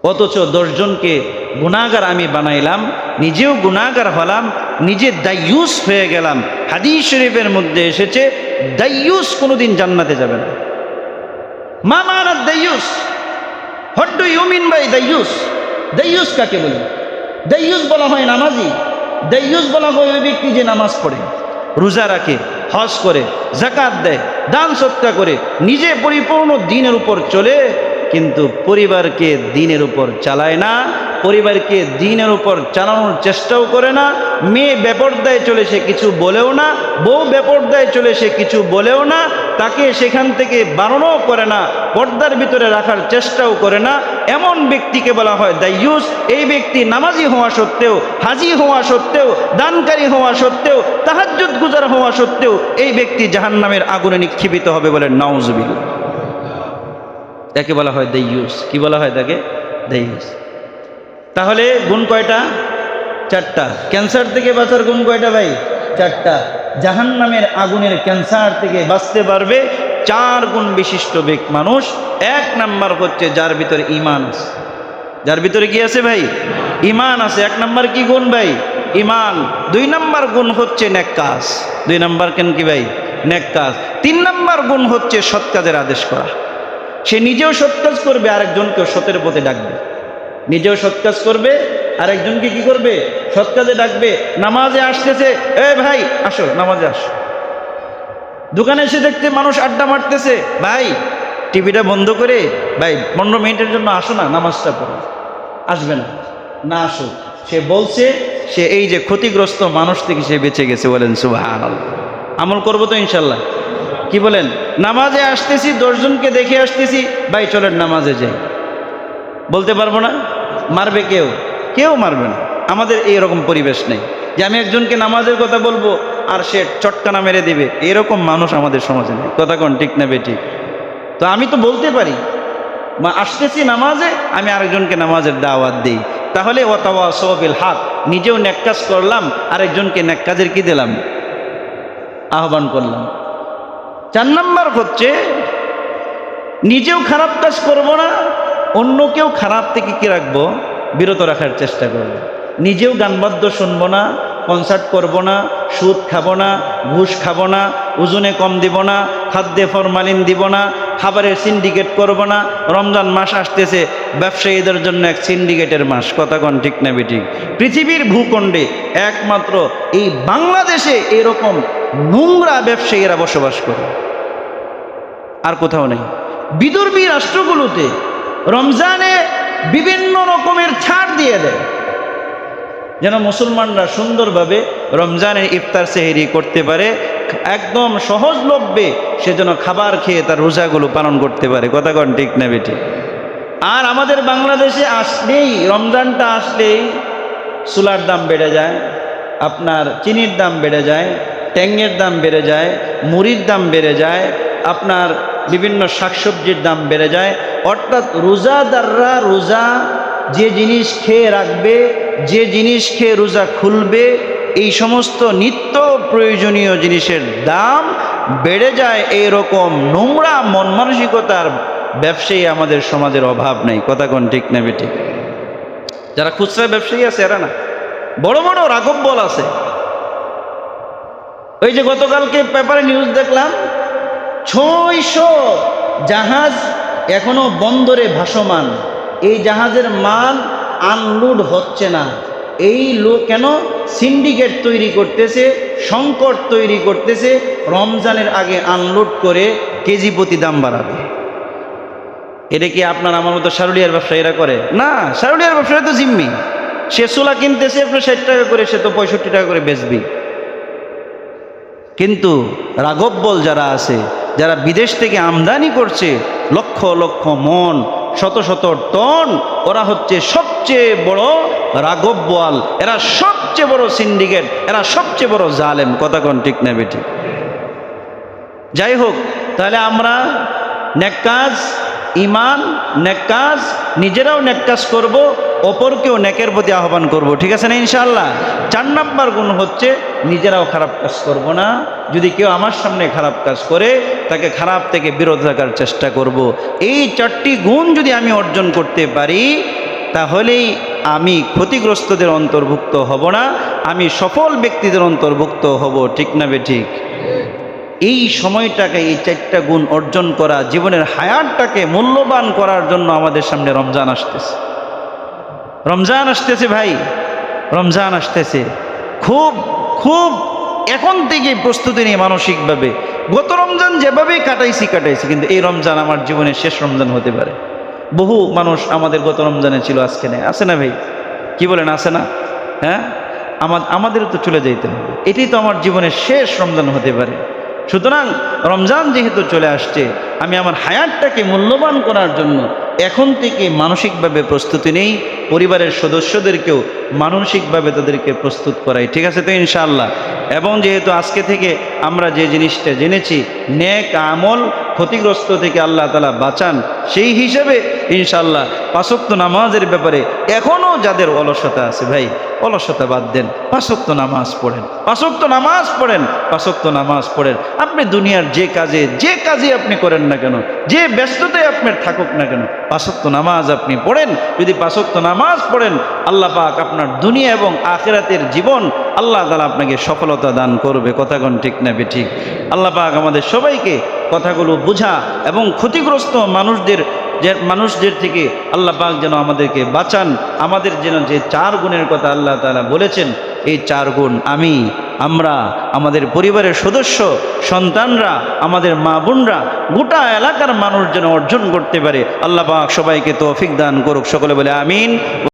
অথচ 10 জনকে গুনাহগার আমি বানাইলাম, নিজেও গুনাহগার হলাম, নিজে দায়ুস হয়ে গেলাম। হাদিস শরীফের মধ্যে এসেছে, দায়ুস কোনোদিন জান্নাতে যাবে না। মা মানা দায়ুস, what do you mean by দায়ুস? দায়ুস কাকে বলে? দায়ুস বলা হয় নামাজি, দায়ুস বলা হয় ওই ব্যক্তি যে নামাজ পড়ে, রোজা রাখে, হজ করে, যাকাত দেয়, দান সৎকা করে, নিজে পরিপূর্ণ দ্বীনের উপর চলে, কিন্তু পরিবারকে দ্বীনের উপর চালায় না, পরিবারকে দ্বীনের উপর চালানোর চেষ্টাও করে না। মেয়ে বেপরদায় চলে, সে কিছু বলেও না, বউ বেপরদায় চলে, সে কিছু বলেও না, তাকে সেখান থেকে বারণও করে না, পর্দার ভিতরে রাখার চেষ্টাও করে না। এমন ব্যক্তিকে বলা হয় দায়ুস। এই ব্যক্তি নামাজি হওয়া সত্ত্বেও, হাজি হওয়া সত্ত্বেও, দানকারী হওয়া সত্ত্বেও, তাহাজ্জুদ গুজার হওয়া সত্ত্বেও এই ব্যক্তি জাহান্নামের আগুনে নিক্ষেপিত হবে বলে নাউজুবিল্লাহ। তাকে বলা হয় দায়ুস। কি বলা হয় তাকে? দায়ুস। তাহলে গুণ কয়টা? 4টা। ক্যান্সার থেকে বাঁচার গুণ কয়টা ভাই? 4টা। জাহান্নামের আগুনের ক্যান্সার থেকে বাঁচতে পারবে 4 গুণ বিশিষ্ট মানুষ। 1 নাম্বার হচ্ছে যার ভিতরে ঈমান আছে। যার ভিতরে কি আছে ভাই? ঈমান আছে। 1 নাম্বার কি গুণ ভাই? ঈমান। 2 নাম্বার গুণ হচ্ছে নেক কাজ। 2 নাম্বার কেন কি ভাই? নেক কাজ। 3 নাম্বার গুণ হচ্ছে সৎ কাজের আদেশ করা। সে নিজেও সৎ কাজ করবে, আরেকজনকেও সতের পথে ডাকবে। নিজেও সৎ কাজ করবে, আরেকজনকে কি করবে? সৎ কাজে ডাকবে। নামাজে আসতেছে, এ ভাই আসো, নামাজে আসো। দোকানে এসে দেখতে মানুষ আড্ডা মারতেছে, ভাই টিভিটা বন্ধ করে ভাই 15 মিনিটের জন্য আসো না, নামাজটা পড়ো। আসবে না, না আসো। সে বলছে, সে এই যে ক্ষতিগ্রস্ত মানুষ থেকে সে বেঁচে গেছে। বলেন সুবহানাল্লাহ। আমল করবো তো ইনশাল্লাহ? কি বলেন? নামাজে আসতেছি, 10 জনকে দেখে আসতেছি, ভাই চলেন নামাজে যাই। বলতে পারবো না? মারবে কেউ? কেউ মারবে না। আমাদের এইরকম পরিবেশ নেই যে আমি একজনকে নামাজের কথা বলবো আর সে চটকানা মেরে দিবে। এরকম মানুষ আমাদের সমাজে নেই। কথা কোন ঠিক না বেটি? তো আমি তো বলতে পারি, আসতেছি নামাজে, আমি আরেকজনকে নামাজের দাওয়াত দিই। তাহলে ওয়াতাওয়াসাউ বিল হক, নিজেও নেক কাজ করলাম, আরেকজনকে নেক কাজের কি দিলাম? আহ্বান করলাম। 4 নাম্বার হচ্ছে নিজেও খারাপ কাজ করব না, অন্যকেও খারাপ থেকে কি রাখবো? বিরত রাখার চেষ্টা করব। নিজেও গানবাদ্য শুনবো না, কনসার্ট করব না, সুদ খাবো না, ঘুষ খাবো না, ওজনে কম দিব না, খাদ্যে ফরমালিন দিব না, খাবারের সিন্ডিকেট করব না। রমজান মাস আসতেছে, ব্যবসায়ীদের জন্য এক সিন্ডিকেটের মাস। কথা কোন ঠিক না বেঠিক? পৃথিবীর ভূখণ্ডে একমাত্র এই বাংলাদেশে এরকম নোংরা ব্যবসায়ীরা বসবাস করে, আর কোথাও নেই। বিদুর্বী রাষ্ট্রগুলোতে রমজানে বিভিন্ন রকমের ছাড় দিয়ে দেয়, যেন মুসলমানরা সুন্দরভাবে রমজানের ইফতার সেহরি করতে পারে, একদম সহজলভ্যে সে যেন খাবার খেয়ে তার রোজাগুলো পালন করতে পারে। কথা কোন ঠিক না বেটি? আর আমাদের বাংলাদেশে আসলেই, রমজানটা আসলেই চুলার দাম বেড়ে যায়, আপনার চিনির দাম বেড়ে যায়, ট্যাংয়ের দাম বেড়ে যায়, মুড়ির দাম বেড়ে যায়, আপনার বিভিন্ন শাকসবজির দাম বেড়ে যায়। অর্থাৎ রোজাদাররা রোজা যে জিনিস খেয়ে রাখবে, যে জিনিস খেয়ে রোজা খুলবে, এই সমস্ত নিত্য প্রয়োজনীয় জিনিসের দাম বেড়ে যায় এইরকম নোংরা মন মানসিকতার ব্যবসায়ী আমাদের সমাজের অভাব নেই। কথা কোন ঠিক না বেঠিক? যারা খুচরা ব্যবসায়ী আছে এরা না, বড় বড় রাগব্বল আছে। ওই যে গতকালকে পেপারে নিউজ দেখলাম 600 জাহাজ এখনো বন্দরে ভাসমান, এই জাহাজের মাল আনলোড হচ্ছে না। এই লোক কেন? সিন্ডিকেট তৈরি করতেছে, সংকট তৈরি করতেছে, রমজানের আগে আনলোড করে কেজি প্রতি দাম বাড়াবে। এটা কি আপনার আমার মতো সারুলিয়ার ব্যবসায়ীরা করে? না, সারুলিয়ার ব্যবসায়ী তো জিম্মি, সে চুলা কিনতেছে আপনার 60 টাকা করে, সে তো 65 টাকা করে বেচবি। কিন্তু রাগব্বল যারা আছে, যারা বিদেশ থেকে আমদানি করছে লক্ষ লক্ষ মন, শত শত টন, ওরা হচ্ছে সবচেয়ে বড় রাগব্বল, এরা সবচেয়ে বড় সিন্ডিকেট, এরা সবচেয়ে বড় জালেম। কথা কোন ঠিক না বেঠিক? যাই হোক, তাহলে আমরা নেক কাজ, ইমান, নেক কাজ, নিজেরাও নেক কাজ করব, অপরকেও নেকের প্রতি আহ্বান করব। ঠিক আছে না ইনশাআল্লাহ? 4 নাম্বার গুণ হচ্ছে নিজেরাও খারাপ কাজ করব না। যদি কেউ আমার সামনে খারাপ কাজ করে তাকে খারাপ থেকে বিরত রাখার চেষ্টা করব। এই 4টি গুণ যদি আমি অর্জন করতে পারি তাহলেই আমি ক্ষতিগ্রস্তদের অন্তর্ভুক্ত হব না, আমি সফল ব্যক্তিদের অন্তর্ভুক্ত হব। ঠিক না বেঠিক? এই সময়টাকে, এই 4টা গুণ অর্জন করা, জীবনের হায়াতটাকে মূল্যবান করার জন্য আমাদের সামনে রমজান আসতেছে। রমজান আসতেছে ভাই, রমজান আসতেছে। খুব খুব এখন থেকে প্রস্তুতি নিয়ে মানসিকভাবে, গত রমজান যেভাবে কাটাইছি, কিন্তু এই রমজান আমার জীবনের শেষ রমজান হতে পারে। বহু মানুষ আমাদের গত রমজানে ছিল, আজকে নেই। আছে না ভাই? কি বলেন, আছে না? হ্যাঁ, আমাদেরও তো চলে যেতে হবে। এটাই তো আমার জীবনের শেষ রমজান হতে পারে। সুতরাং রমজান যেহেতু চলে আসছে, আমি আমার হায়াতটাকে মূল্যবান করার জন্য এখন থেকে মানসিকভাবে প্রস্তুতি নেই, পরিবারের সদস্যদেরকেও মানসিকভাবে তাদেরকে প্রস্তুত করাই। ঠিক আছে তো ইনশাআল্লাহ? এবং যেহেতু আজকে থেকে আমরা যে জিনিসটা জেনেছি, নেক আমল ক্ষতিগ্রস্ত থেকে আল্লাহ তাআলা বাঁচান, সেই হিসেবে ইনশাআল্লাহ 5 ওয়াক্ত নামাজের ব্যাপারে এখনও যাদের অলসতা আছে, ভাই অলসতা বাদ দেন, 5 ওয়াক্ত নামাজ পড়েন, 5 ওয়াক্ত নামাজ পড়েন, 5 ওয়াক্ত নামাজ পড়েন। আপনি দুনিয়ার যে কাজে আপনি করেন না কেন, যে ব্যস্ততায় আপনার থাকুক না কেন, 5 ওয়াক্ত নামাজ আপনি পড়েন। যদি 5 ওয়াক্ত নামাজ পড়েন, আল্লাহ পাক আপনার দুনিয়া এবং আখিরাতের জীবন আল্লাহ তাআলা আপনাকে সফলতা দান করবে। কথা কোন ঠিক না বেঠিক? আল্লাহ পাক আমাদের সবাইকে কথাগুলো বোঝা এবং ক্ষতিগ্রস্ত মানুষদের থেকে আল্লাহ পাক যেন আমাদেরকে বাঁচান। আমাদের যেন যে 4 গুণের কথা আল্লাহ তাআলা বলেছেন, এই 4 গুণ আমরা, আমাদের পরিবারের সদস্য, সন্তানরা, আমাদের মা বোনরা, গোটা এলাকার মানুষ যেন অর্জন করতে পারে। আল্লাহ পাক সবাইকে তৌফিক দান করুক। সকলে বলে আমিন।